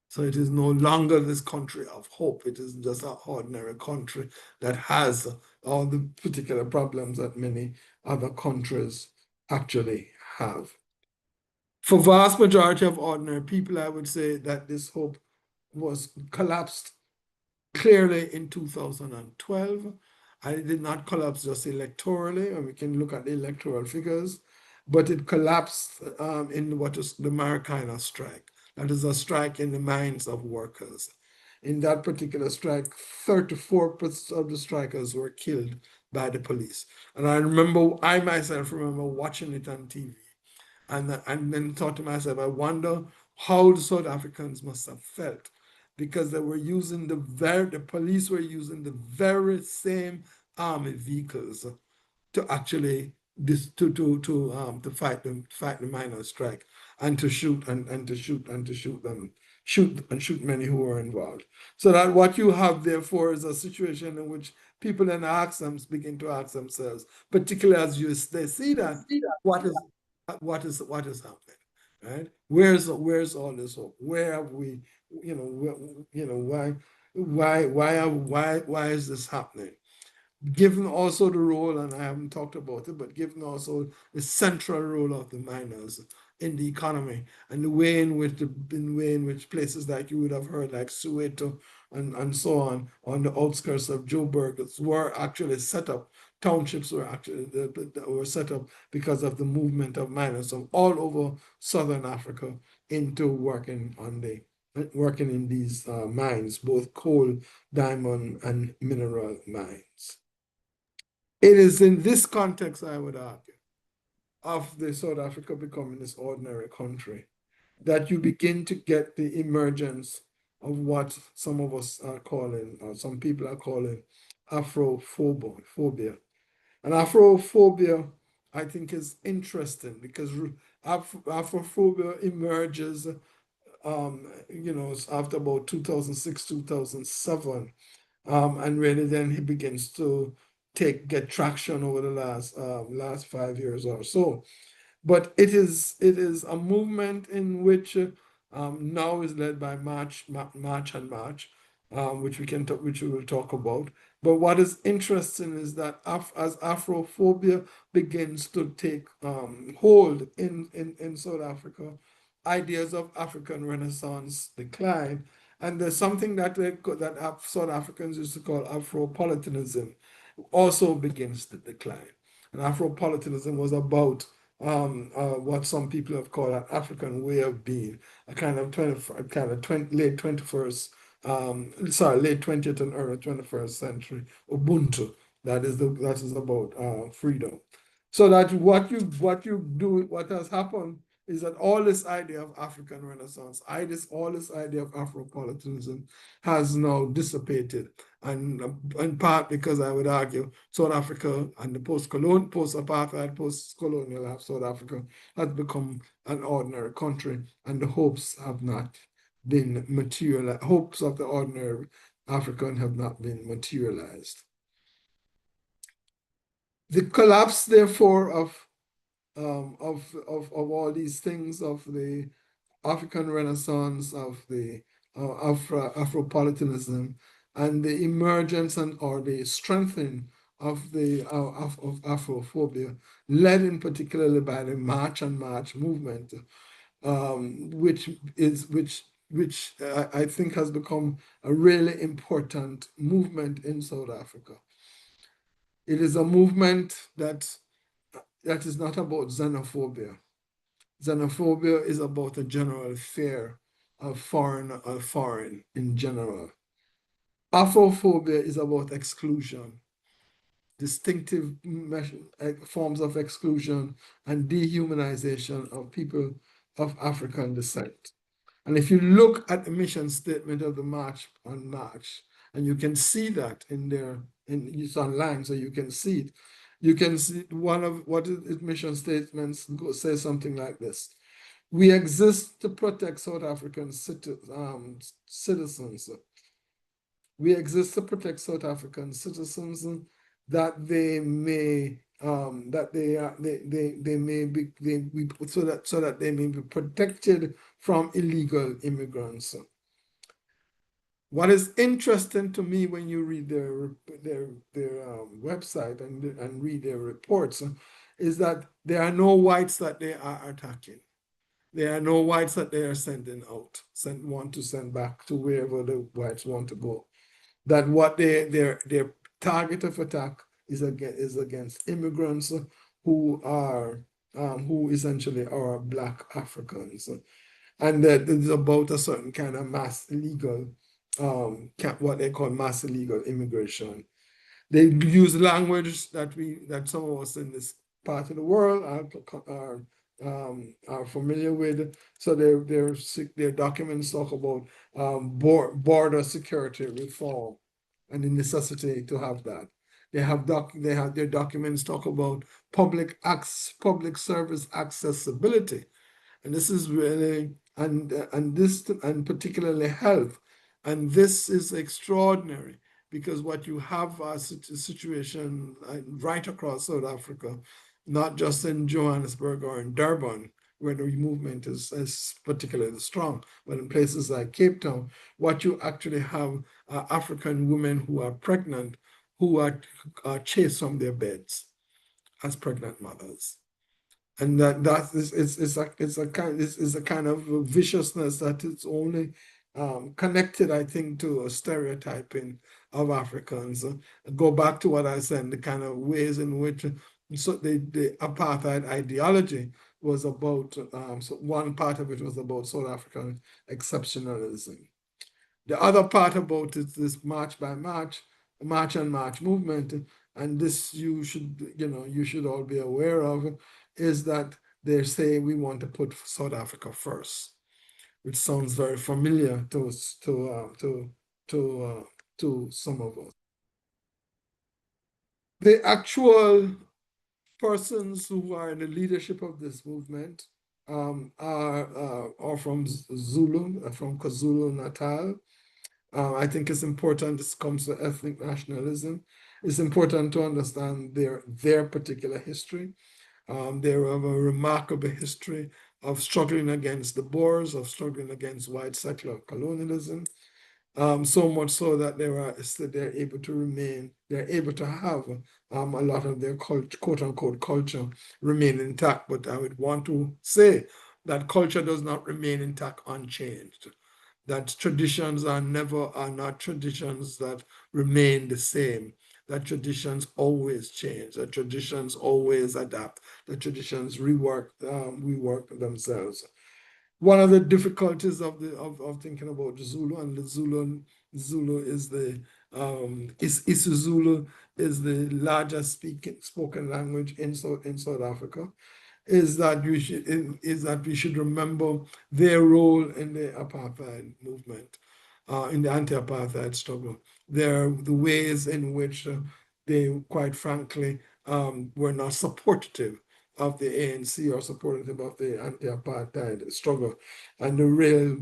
So it is no longer this country of hope. It is just an ordinary country that has all the particular problems that many other countries actually have. For vast majority of ordinary people, I would say that this hope was collapsed clearly in 2012. And it did not collapse just electorally, and we can look at the electoral figures, but it collapsed in what is the Marikana strike. That is a strike in the minds of workers. In that particular strike, 34% of the strikers were killed by the police. And I myself remember watching it on TV, and then thought to myself, I wonder how the South Africans must have felt, because they were using the police were using the very same army vehicles to actually fight the miners' strike, and to shoot many who were involved. So that what you have therefore is a situation in which people then begin to ask themselves, particularly as they see that what is happening, right? Where's all this hope? Where have we, why is this happening? Given also the role, and I haven't talked about it, but given also the central role of the miners in the economy, and the way in which places like you would have heard, like Soweto and so on the outskirts of Joburg, were actually set up. Townships were actually set up because of the movement of miners from all over Southern Africa into working in these mines, both coal, diamond, and mineral mines. It is in this context, I would argue, of the South Africa becoming this ordinary country, that you begin to get the emergence of what some of us are calling, or some people are calling, Afrophobia. And Afrophobia, I think, is interesting because Afrophobia emerges, after about 2006, 2007, and really then he begins to get traction over the last 5 years or so. But it is a movement in which now is led by March, which we will talk about. But what is interesting is that as Afrophobia begins to take hold in South Africa, ideas of African Renaissance decline. And there's something that South Africans used to call Afropolitanism also begins to decline. And Afropolitanism was about what some people have called an African way of being, late 20th and early 21st century Ubuntu. That is about freedom. So that what has happened is that all this idea of African Renaissance, all this idea of Afro-politicism has now dissipated, and in part because I would argue South Africa and the post-apartheid, post-colonial South Africa has become an ordinary country, and the hopes have not been materialized. Hopes of the ordinary African have not been materialized. The collapse, therefore, of all these things, of the African Renaissance, of the Afro-politicism, and the emergence or the strengthening of the of Afrophobia, led in particularly by the March and March movement, which I think has become a really important movement in South Africa. It is a movement that is not about xenophobia. Xenophobia is about a general fear of foreign in general. Afrophobia is about exclusion, distinctive forms of exclusion and dehumanization of people of African descent. And if you look at the mission statement of the March on March, and you can see that it's online, so you can see it. You can see one of what its mission statements says something like this: we exist to protect South African citizens. We exist to protect South African citizens that they may so that they may be protected from illegal immigrants. What is interesting to me when you read their website and read their reports is that there are no whites that they are attacking. There are no whites that they are sending out, want to send back to wherever the whites want to go. That what their target of attack is against immigrants who essentially are Black Africans, and that it's about a certain kind of mass illegal, what they call mass illegal immigration. They use language that some of us in this part of the world are familiar with. So their documents talk about border security reform and the necessity to have that. Their documents talk about public service accessibility, and this is really and particularly health, and this is extraordinary because what you have a situation right across South Africa, not just in Johannesburg or in Durban, where the movement is particularly strong, but in places like Cape Town, what you actually have are African women who are pregnant, who are chased from their beds as pregnant mothers. And it's a kind of viciousness that is only connected, I think, to a stereotyping of Africans. Go back to what I said, the kind of ways in which the apartheid ideology was about, so one part of it was about South African exceptionalism. The other part about it, this March and March movement, and this you should all be aware of, is that they say we want to put South Africa first, which sounds very familiar to some of us. The actual persons who are in the leadership of this movement are from Zulu, from KwaZulu Natal. I think it's important, this comes to ethnic nationalism, it's important to understand their particular history. They have a remarkable history of struggling against the Boers, of struggling against white settler colonialism, so much so that they're able to have a lot of their quote unquote culture remain intact. But I would want to say that culture does not remain intact unchanged. That traditions are not traditions that remain the same. That traditions always change. That traditions always adapt. That traditions rework themselves. One of the difficulties of thinking about Zulu, and the Zulu is isiZulu is the largest spoken language in South Africa, is that we should remember their role in the apartheid movement, in the anti-apartheid struggle. The ways in which they, quite frankly, were not supportive of the ANC or supportive of the anti-apartheid struggle, and the real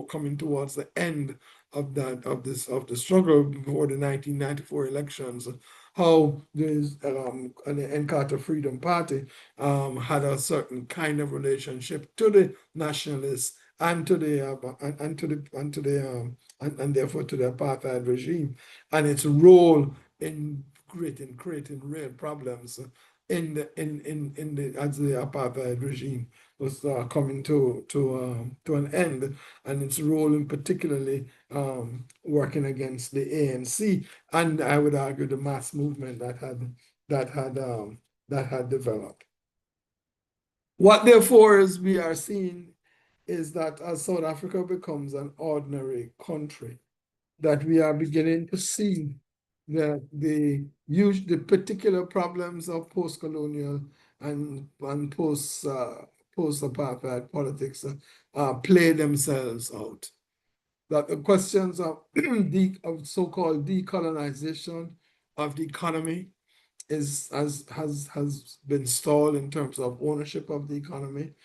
coming towards the end of the struggle before the 1994 elections, how there's an Encarta Freedom Party had a certain kind of relationship to the nationalists and to the and therefore to the apartheid regime, and its role in creating real problems in the as the apartheid regime was coming to an end, and its role in particularly working against the ANC, and I would argue the mass movement that had developed. What therefore is we are seeing is that as South Africa becomes an ordinary country, that we are beginning to see that the particular problems of post-colonial and post-apartheid politics play themselves out. That the questions of so-called decolonization of the economy has been stalled in terms of ownership of the economy.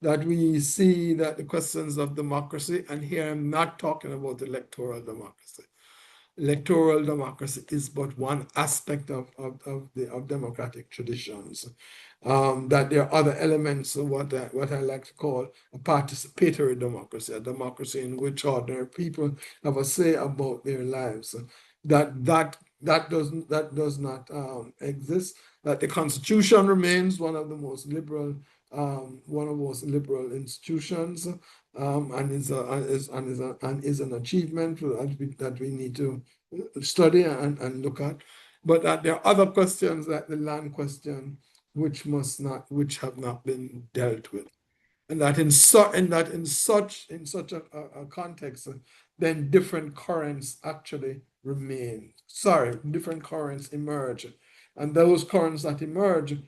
That we see that the questions of democracy, and here I'm not talking about electoral democracy. Electoral democracy is but one aspect of democratic traditions. That there are other elements of what I like to call a participatory democracy, a democracy in which ordinary people have a say about their lives. That does not exist. That the Constitution remains one of the most liberal institutions, and is an achievement that we need to study and look at. But that there are other questions, like the land question, which have not been dealt with, and that in such a context, then different currents actually remain. Different currents emerge, and those currents that emerge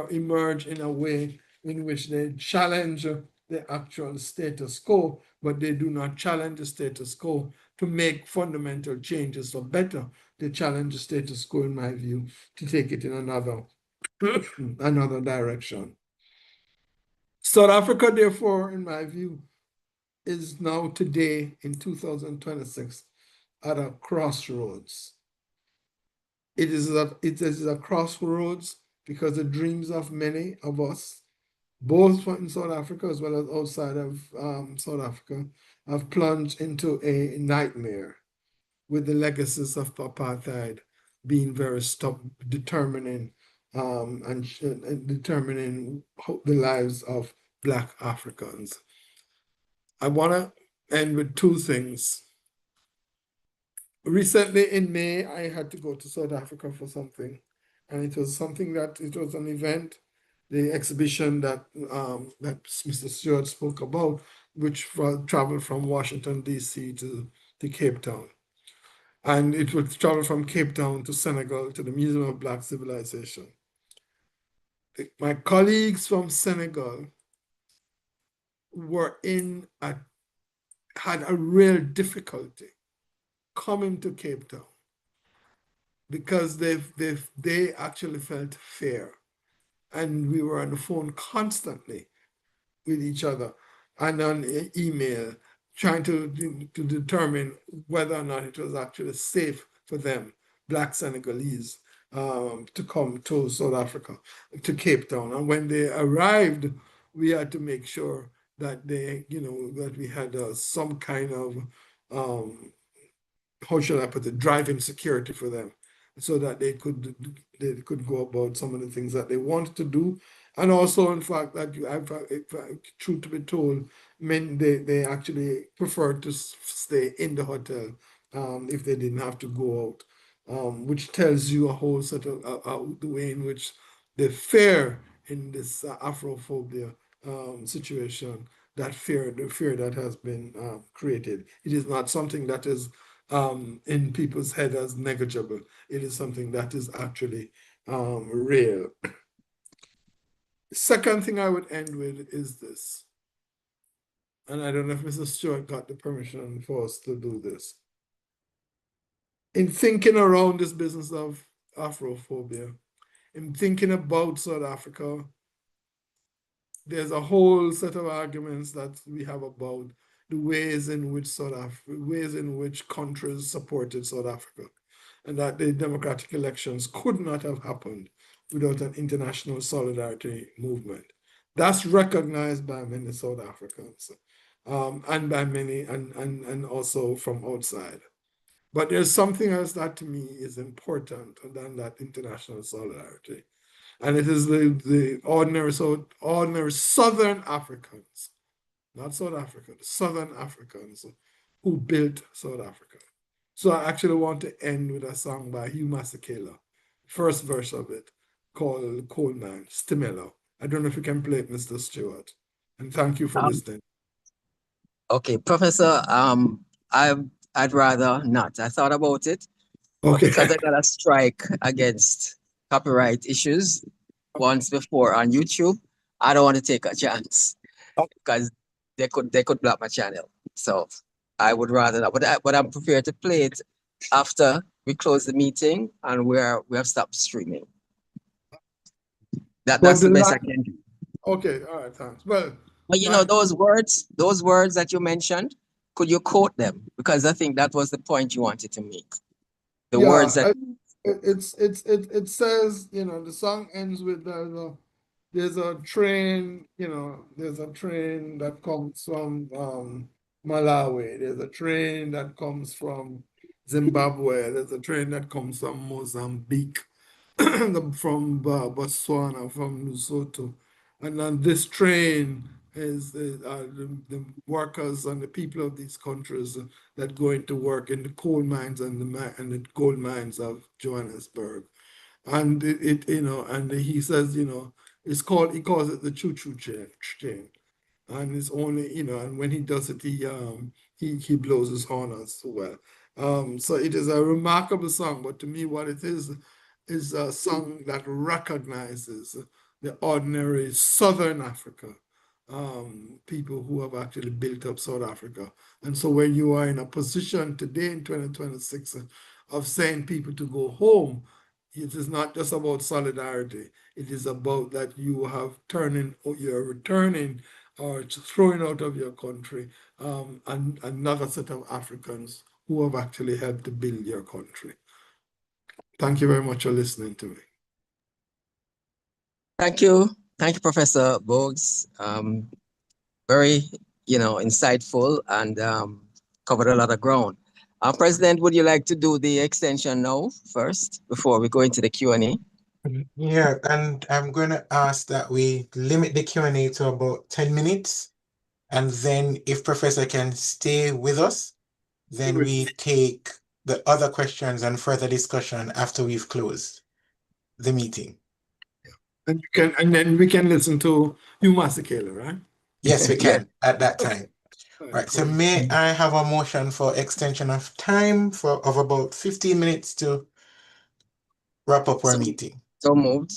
emerge in a way in which they challenge the actual status quo, but they do not challenge the status quo to make fundamental changes for better. They challenge the status quo, in my view, to take it in another direction. South Africa, therefore, in my view, is now today in 2026 at a crossroads. It is a crossroads because the dreams of many of us, both in South Africa as well as outside of South Africa, have plunged into a nightmare, with the legacies of apartheid being very determining determining the lives of Black Africans. I want to end with two things. Recently in May, I had to go to South Africa for something, and it was an event, the exhibition that Mr. Stewart spoke about, which traveled from Washington, D.C. to Cape Town. And it would travel from Cape Town to Senegal to the Museum of Black Civilization. My colleagues from Senegal had a real difficulty coming to Cape Town because they actually felt fear. And we were on the phone constantly with each other and on email, trying to determine whether or not it was actually safe for them, Black Senegalese, to come to South Africa, to Cape Town. And when they arrived, we had to make sure that that we had some kind of, how should I put it, driving security for them, so that they could go about some of the things that they wanted to do. And also, in fact, that truth to be told, they actually preferred to stay in the hotel if they didn't have to go out, which tells you a whole sort of the way in which the fear in this Afrophobia situation, the fear that has been created. It is not something that is in people's head as negligible. It is something that is actually real. Second thing I would end with is this. And I don't know if Mr. Stewart got the permission for us to do this. In thinking around this business of Afrophobia, in thinking about South Africa, there's a whole set of arguments that we have about the ways in which countries supported South Africa, and that the democratic elections could not have happened without an international solidarity movement. That's recognized by many South Africans, and by many, and also from outside. But there's something else that to me is important than that international solidarity. And it is the ordinary Southern Africans, not South Africa, the Southern Africans who built South Africa. So I actually want to end with a song by Hugh Masekela, first verse of it, called Coal Man, Stimelo. I don't know if you can play it, Mr. Stewart. And thank you for listening. Okay, Professor, I'd rather not. I thought about it, but Okay. because I got a strike against copyright issues once before on YouTube, I don't want to take a chance because they could block my channel. So I would rather not. But I'm prepared to play it after we close the meeting and we have stopped streaming. That's the best I can do. Okay, all right, thanks. Well, but you know those words that you mentioned, could you quote them? Because I think that was the point you wanted to make. The words that it says, you know, the song ends with there's a train, you know, there's a train that comes from Malawi, there's a train that comes from Zimbabwe, there's a train that comes from Mozambique, from Botswana, from Lesotho. And then this train is the workers and the people of these countries that go into work in the coal mines and the gold mines of Johannesburg. And you know, and he says, you know, he calls it the choo-choo train. And it's only, you know, and when he does it, he blows his horn as well. So it is a remarkable song, but to me, what it is a song that recognizes the ordinary Southern Africa, people who have actually built up South Africa. And so when you are in a position today in 2026 of saying people to go home, it is not just about solidarity. It is about that you're returning or throwing out of your country and another set of Africans who have actually helped to build your country. Thank you very much for listening to me. Thank you, Professor BOGUES. Very, you know, insightful and covered a lot of ground. President, would you like to do the extension now first before we go into the Q&A? Yeah, and I'm going to ask that we limit the Q&A to about 10 minutes. And then if Professor can stay with us, then we take the other questions and further discussion after we've closed the meeting. And then we can listen to Hugh Masekela, right? Yes, we can at that time. Right. So may I have a motion for extension of time of about 15 minutes to wrap up our meeting? So moved.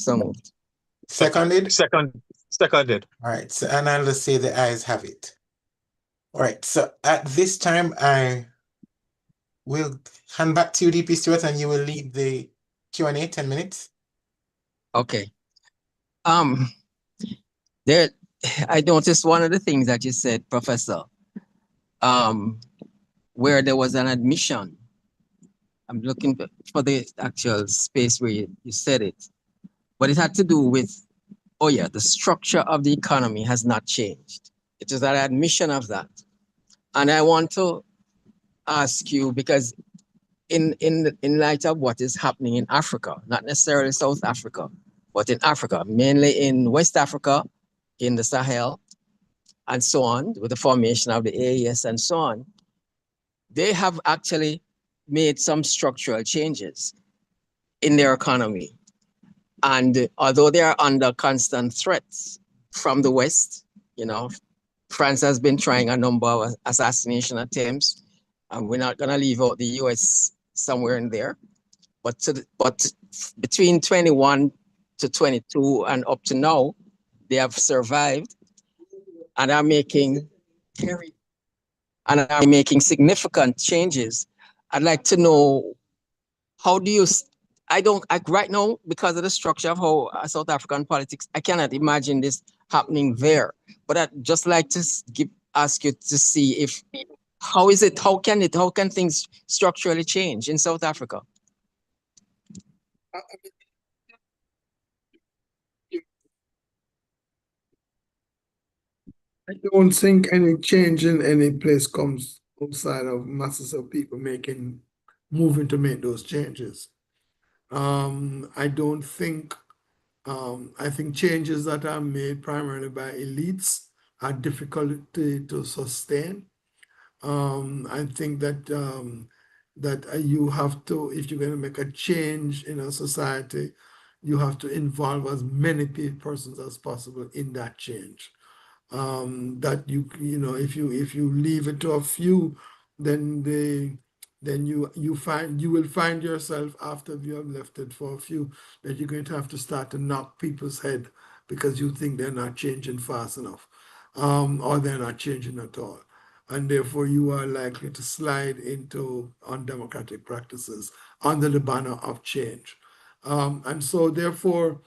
Seconded? Seconded. All right. So, and I'll just say the ayes have it. All right. So at this time, I will hand back to you, DP Stewart, and you will lead the Q&A, 10 minutes. Okay. There, I noticed one of the things that you said, Professor, where there was an admission. I'm looking for the actual space where you said it, but it had to do with, oh yeah, the structure of the economy has not changed. It is an admission of that. And I want to ask you, because in light of what is happening in Africa, not necessarily South Africa, but in Africa, mainly in West Africa, in the Sahel, and so on, with the formation of the AES and so on, they have actually made some structural changes in their economy. And although they are under constant threats from the West, you know, France has been trying a number of assassination attempts, and we're not going to leave out the US somewhere in there. But between 21 to 22 and up to now, they have survived and are making significant changes. I'd like to know, how do you, right now, because of the structure of how South African politics, I cannot imagine this happening there. But I'd just like to ask you to see if, how can things structurally change in South Africa? I don't think any change in any place comes outside of masses of people moving to make those changes. I don't think, I think changes that are made primarily by elites are difficult to sustain. I think that you have to, if you're going to make a change in a society, you have to involve as many persons as possible in that change. That you know, if you leave it to a few, then you will find yourself, after you have left it for a few, that you're going to have to start to knock people's head because you think they're not changing fast enough, or they're not changing at all. And therefore you are likely to slide into undemocratic practices under the banner of change. And so therefore,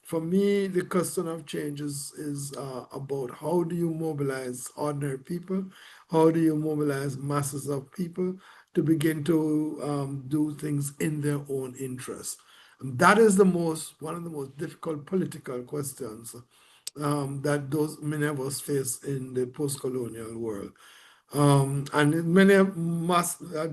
for me, the question of change is about how do you mobilize ordinary people? How do you mobilize masses of people to begin to do things in their own interest? And that is one of the most difficult political questions that many of us face in the post-colonial world. And many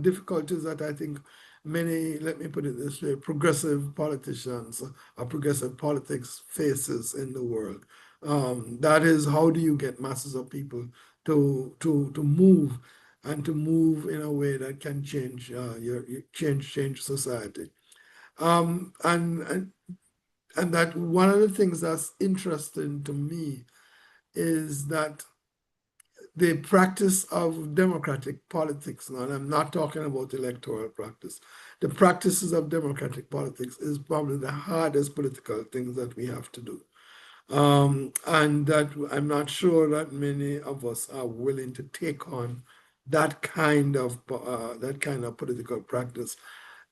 difficulties that I think many, let me put it this way, progressive politicians or progressive politics faces in the world. That is, how do you get masses of people to move, and to move in a way that can change change society. And that one of the things that's interesting to me is that the practice of democratic politics, and I'm not talking about electoral practice, the practices of democratic politics is probably the hardest political things that we have to do. And that I'm not sure that many of us are willing to take on that kind of political practice,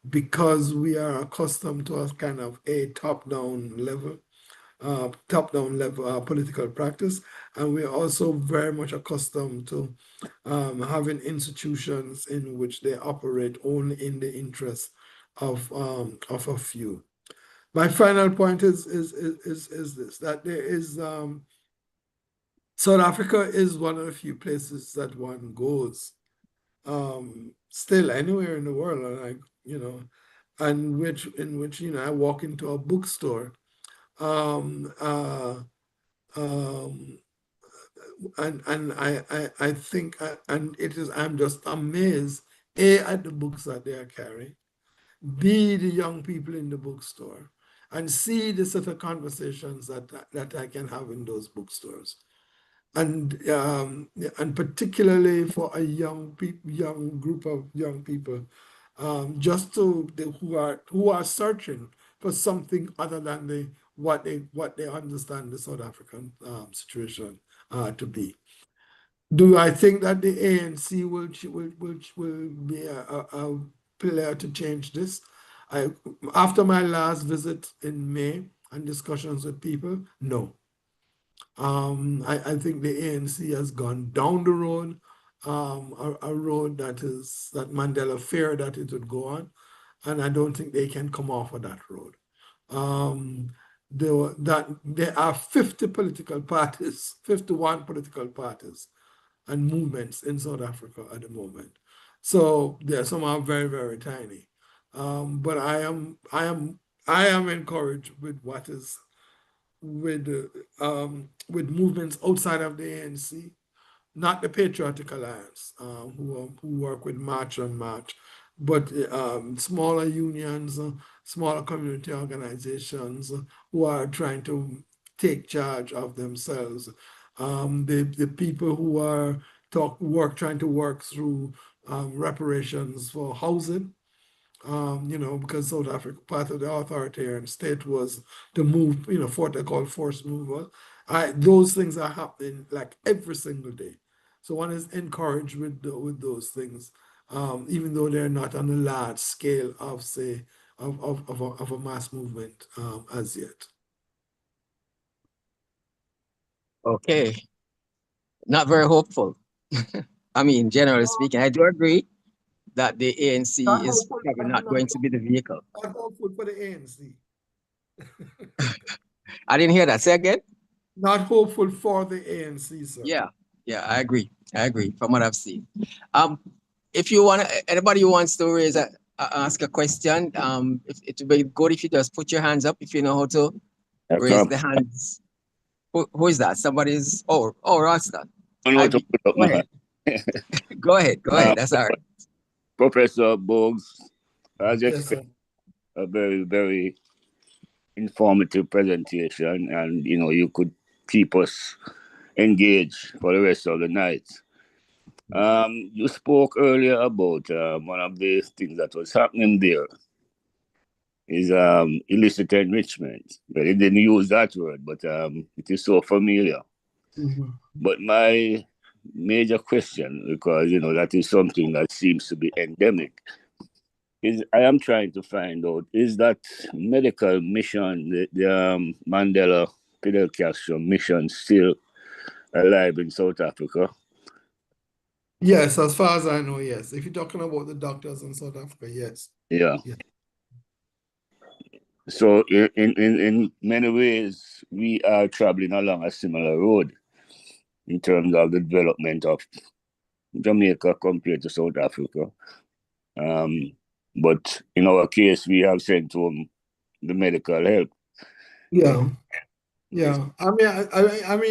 because we are accustomed to a kind of a top-down level political practice, and we're also very much accustomed to having institutions in which they operate only in the interest of a few. My final point is this: that there is South Africa is one of the few places that one goes still anywhere in the world, and in which I walk into a bookstore. And I think, and it is, I'm just amazed, A, at the books that they are carrying, B, the young people in the bookstore, and C, the set of conversations that I can have in those bookstores. And particularly for a young group of young people, who are searching for something other than what they understand the South African situation to be. Do I think that the ANC will be a player to change this? After my last visit in May and discussions with people, no. I think the ANC has gone down the road, a road that Mandela feared that it would go on, and I don't think they can come off of that road. There are 50 political parties, 51 political parties and movements in South Africa at the moment. So some are very, very tiny. But I am encouraged with with movements outside of the ANC, not the Patriotic Alliance, who work with March on March, but smaller unions, smaller community organizations who are trying to take charge of themselves. The people who are trying to work through reparations for housing, because South Africa, part of the authoritarian state was to move, what they call forced moval. Those things are happening like every single day. So one is encouraged with those things, even though they're not on a large scale of, say, of a mass movement as yet. Okay. Not very hopeful. I mean, generally speaking, I do agree that the ANC is probably not going to be the vehicle. Not hopeful for the ANC. I didn't hear that. Say again? Not hopeful for the ANC, sir. Yeah, I agree. From what I've seen. If you want, anybody who wants to ask a question, it would be good if you just put your hands up if you know how to raise the hands. Who is that? Somebody's. Rasta. Go ahead. Go ahead. That's all right. Professor Bogues, I just Yes, sir. a very, very informative presentation, and you could keep us engaged for the rest of the night. You spoke earlier about one of the things that was happening there is illicit enrichment. Well, he didn't use that word, but it is so familiar. Mm-hmm. But my major question, because that is something that seems to be endemic, is I am trying to find out, is that medical mission, the Mandela Fidel Castro mission, still alive in South Africa? Yes, as far as I know, yes. If you're talking about the doctors in South Africa, yes. Yeah. So in many ways, we are traveling along a similar road in terms of the development of Jamaica compared to South Africa. But in our case, we have sent home the medical help. Yeah. I mean,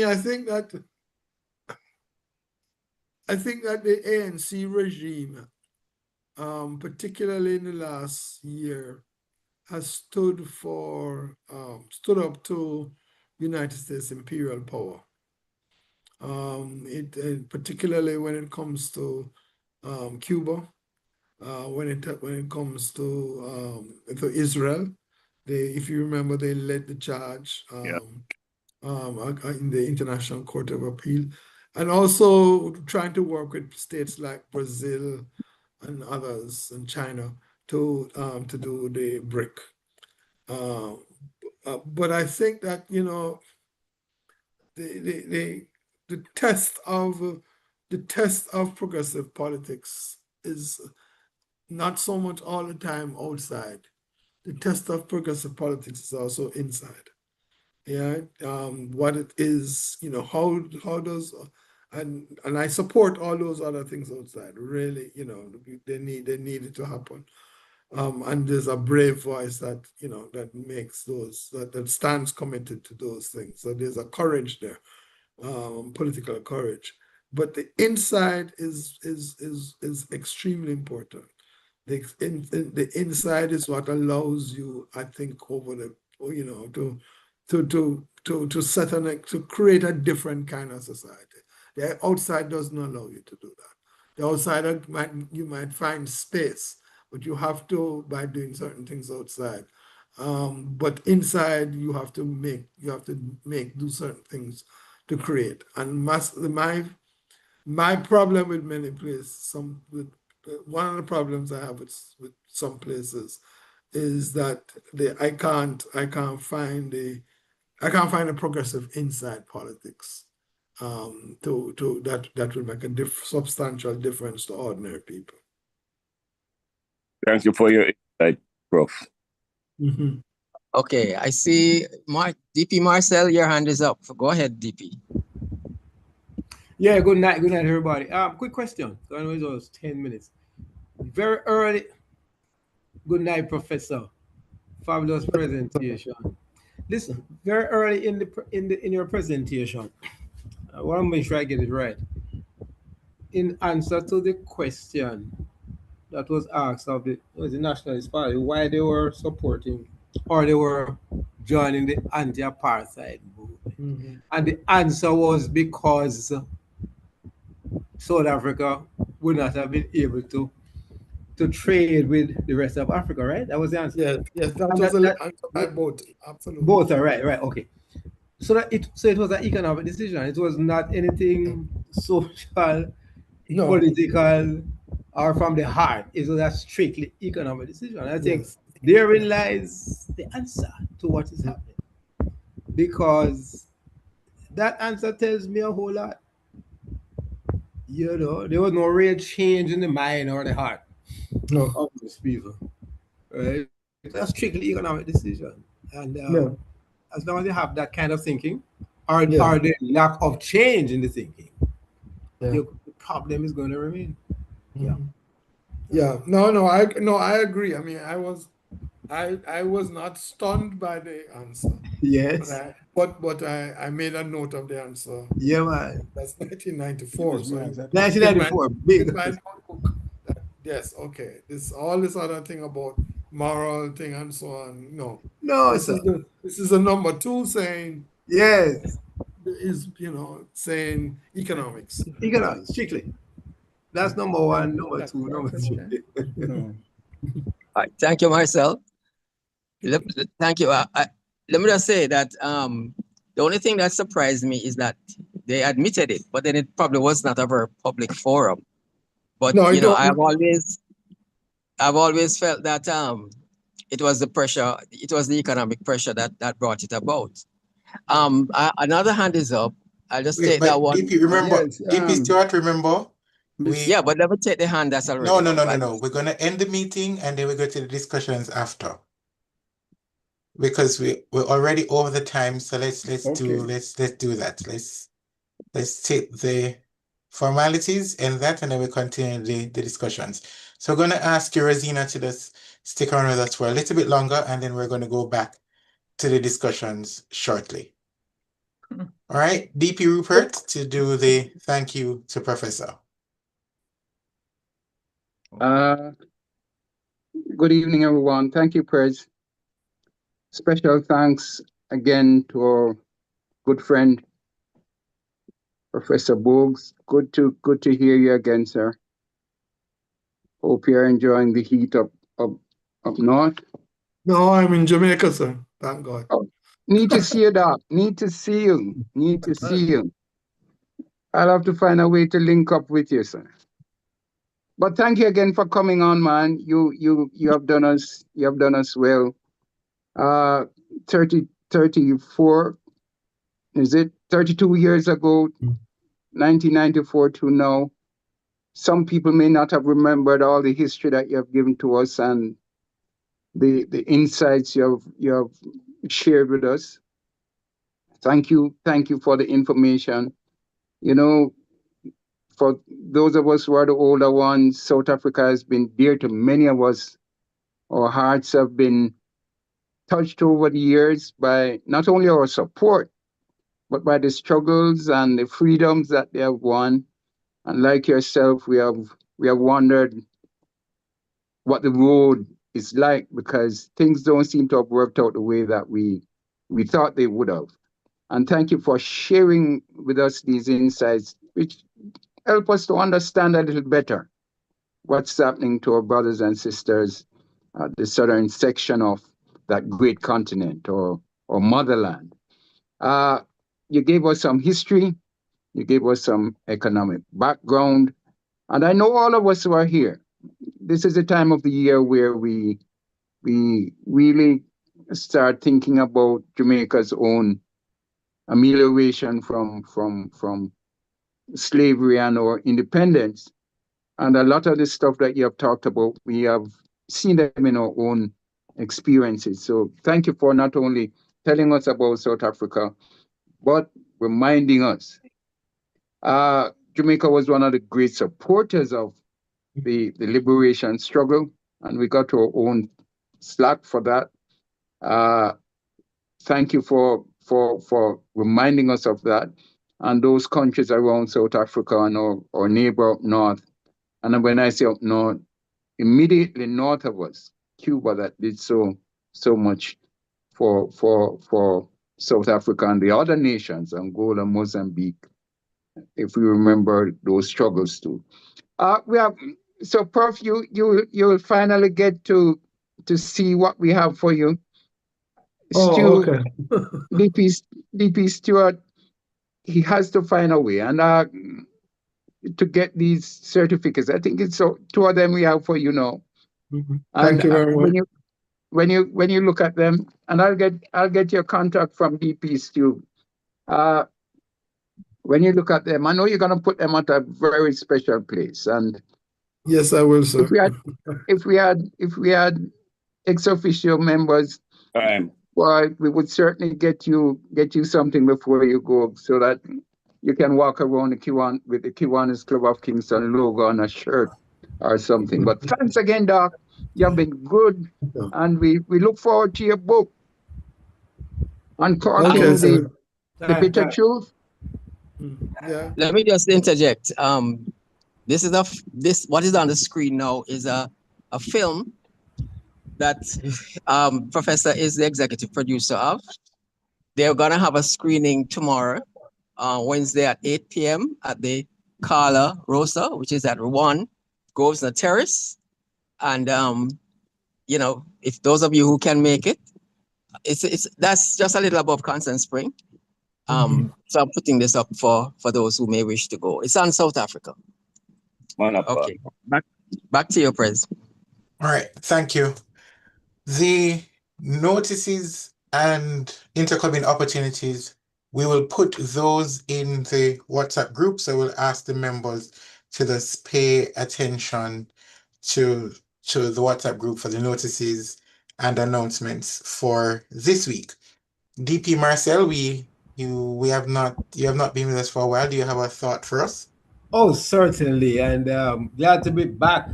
I think that the ANC regime, particularly in the last year, has stood up to United States imperial power. Particularly when it comes to Cuba, when it comes to Israel, if you remember, they led the charge in the International Court of Appeal, and also trying to work with states like Brazil and others and China to do the BRIC. But I think that the test of progressive politics is not so much all the time outside. The test of progressive politics is also inside. Yeah, what it is, how does and I support all those other things outside. Really, they need it to happen. And there's a brave voice that that makes those that stands committed to those things. So there's a courage there, political courage. But the inside is extremely important. The inside is what allows you, I think, to create a different kind of society. The outside doesn't allow you to do that. The outside you might find space, but you have to by doing certain things outside. But inside you have to do certain things to create. And my problem with many places, one of the problems I have with some places is that I can't find a progressive inside politics that will make a substantial difference to ordinary people. Thank you for your insight, Prof. Mm-hmm. Okay, I see DP Marcel, your hand is up. Go ahead, DP. Yeah, good night, everybody. Quick question. So I know it was 10 minutes. Very early. Good night, Professor. Fabulous presentation. Listen, very early in your presentation, I want to make sure I get it right. In answer to the question that was asked of the Nationalist Party, why they were supporting or they were joining the anti-apartheid movement. Mm-hmm. And the answer was because South Africa would not have been able to trade with the rest of Africa, right? That was the answer. Yes, that was the answer by both. Absolutely. Both are right, okay. So it was an economic decision. It was not anything social, political, or from the heart. It was a strictly economic decision. I think therein lies the answer to what is happening. Because that answer tells me a whole lot. You know, there was no real change in the mind or the heart of those people. Right? It's a strictly economic decision. And as long as you have that kind of thinking, or the lack of change in the thinking, the problem is going to remain. Yeah. No, I agree. I mean, I was not stunned by the answer. Yes. But I made a note of the answer. Yeah, man. That's 1994. So 1994, big. in my notebook. Yes, okay. All this other thing about moral thing and so on. No. No, this sir. This is a number two saying yes. Is saying economics. Economics, strictly. That's number one, number two, number three. All right, thank you, Marcel. Thank you. Let me just say that the only thing that surprised me is that they admitted it, but then it probably was not a very public forum. But no, I've always felt that it was the pressure, it was the economic pressure that brought it about. Another hand is up. I'll just take that one. DP, remember, DP Stewart, remember? But let me take the hand that's already No. We're going to end the meeting and then we go to the discussions after. Because we're already over the time, so let's do that. Let's take the formalities and that, and then we continue the discussions. So we're going to ask you, Rosina, to just stick around with us for a little bit longer, and then we're going to go back to the discussions shortly. All right, DP Rupert to do the thank you to Professor. Good evening, everyone. Thank you, Prez. Special thanks again to our good friend, Professor Bogues. Good to hear you again, sir. Hope you're enjoying the heat up north. No, I'm in Jamaica, sir. Thank God. Oh, need to see you, Doc. Need to see you. I'll have to find a way to link up with you, sir. But thank you again for coming on, man. You have done us well. 34, is it 32 years ago, 1994 to now. Some people may not have remembered all the history that you have given to us and the insights you have shared with us. Thank you for the information. For those of us who are the older ones, South Africa has been dear to many of us. Our hearts have been touched over the years by not only our support, but by the struggles and the freedoms that they have won. And like yourself, we have wondered what the road is like, because things don't seem to have worked out the way that we thought they would have. And thank you for sharing with us these insights, which help us to understand a little better what's happening to our brothers and sisters at the southern section of that great continent or motherland. You gave us some history, you gave us some economic background, and I know all of us who are here, this is a time of the year where we really start thinking about Jamaica's own amelioration from slavery and our independence. And a lot of the stuff that you have talked about, we have seen them in our own experiences. So thank you for not only telling us about South Africa, but reminding us. Jamaica was one of the great supporters of the liberation struggle, and we got our own slack for that. Thank you for reminding us of that. And those countries around South Africa and our neighbor up north. And when I say up north, immediately north of us, Cuba, that did so much for South Africa and the other nations, Angola, Mozambique, if we remember those struggles too. So Prof, you'll finally get to see what we have for you. Oh, Stu, okay. DP Stewart, he has to find a way and to get these certificates. I think it's two of them we have for you now. Mhm. And Thank you very much. when you look at them, and I'll get your contact from DP Stu. When you look at them, I know you're gonna put them at a very special place. And Yes, I will, sir. if we had ex officio members, well, we would certainly get you something before you go, so that you can walk around the Kiwan with the Kiwanis Club of Kingston logo on a shirt or something. But thanks again, Doc. You have been good, and we look forward to your book, Uncorking the Bitter Truth. Yeah. Let me just interject. This is what is on the screen now is a film that Professor is the executive producer of. They're gonna have a screening tomorrow, Wednesday at 8 p.m. at the Carla Rosa, which is at 1 Grosvenor Terrace. And you know, if those of you who can make it, that's just a little above Constant Spring. So I'm putting this up for those who may wish to go. It's on South Africa. Okay, back to your Pres. All right, thank you. The notices and interclubbing opportunities, we will put those in the WhatsApp group. So we'll ask the members to just pay attention to the WhatsApp group for the notices and announcements for this week. DP Marcel, you have not been with us for a while. Do you have a thought for us? Oh, certainly, and glad to be back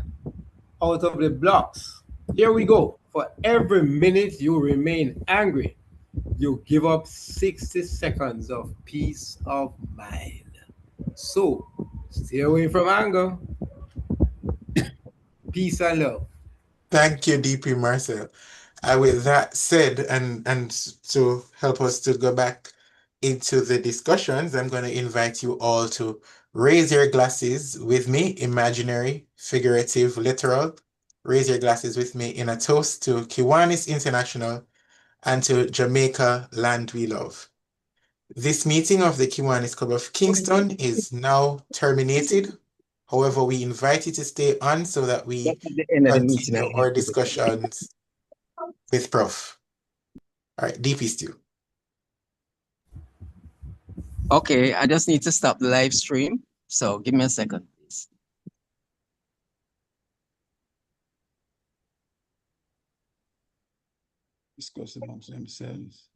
out of the blocks. Here we go. For every minute you remain angry, you give up 60 seconds of peace of mind. So, stay away from anger. Peace and love. Thank you, DP Marcel. With that said, and to help us to go back into the discussions, I'm going to invite you all to raise your glasses with me, imaginary, figurative, literal. Raise your glasses with me in a toast to Kiwanis International and to Jamaica, land we love. This meeting of the Kiwanis Club of Kingston is now terminated. However, we invite you to stay on so that we The end of the meeting. continue our discussions with Prof. All right, DP Stu. Okay, I just need to stop the live stream. So give me a second, please. Discuss amongst themselves.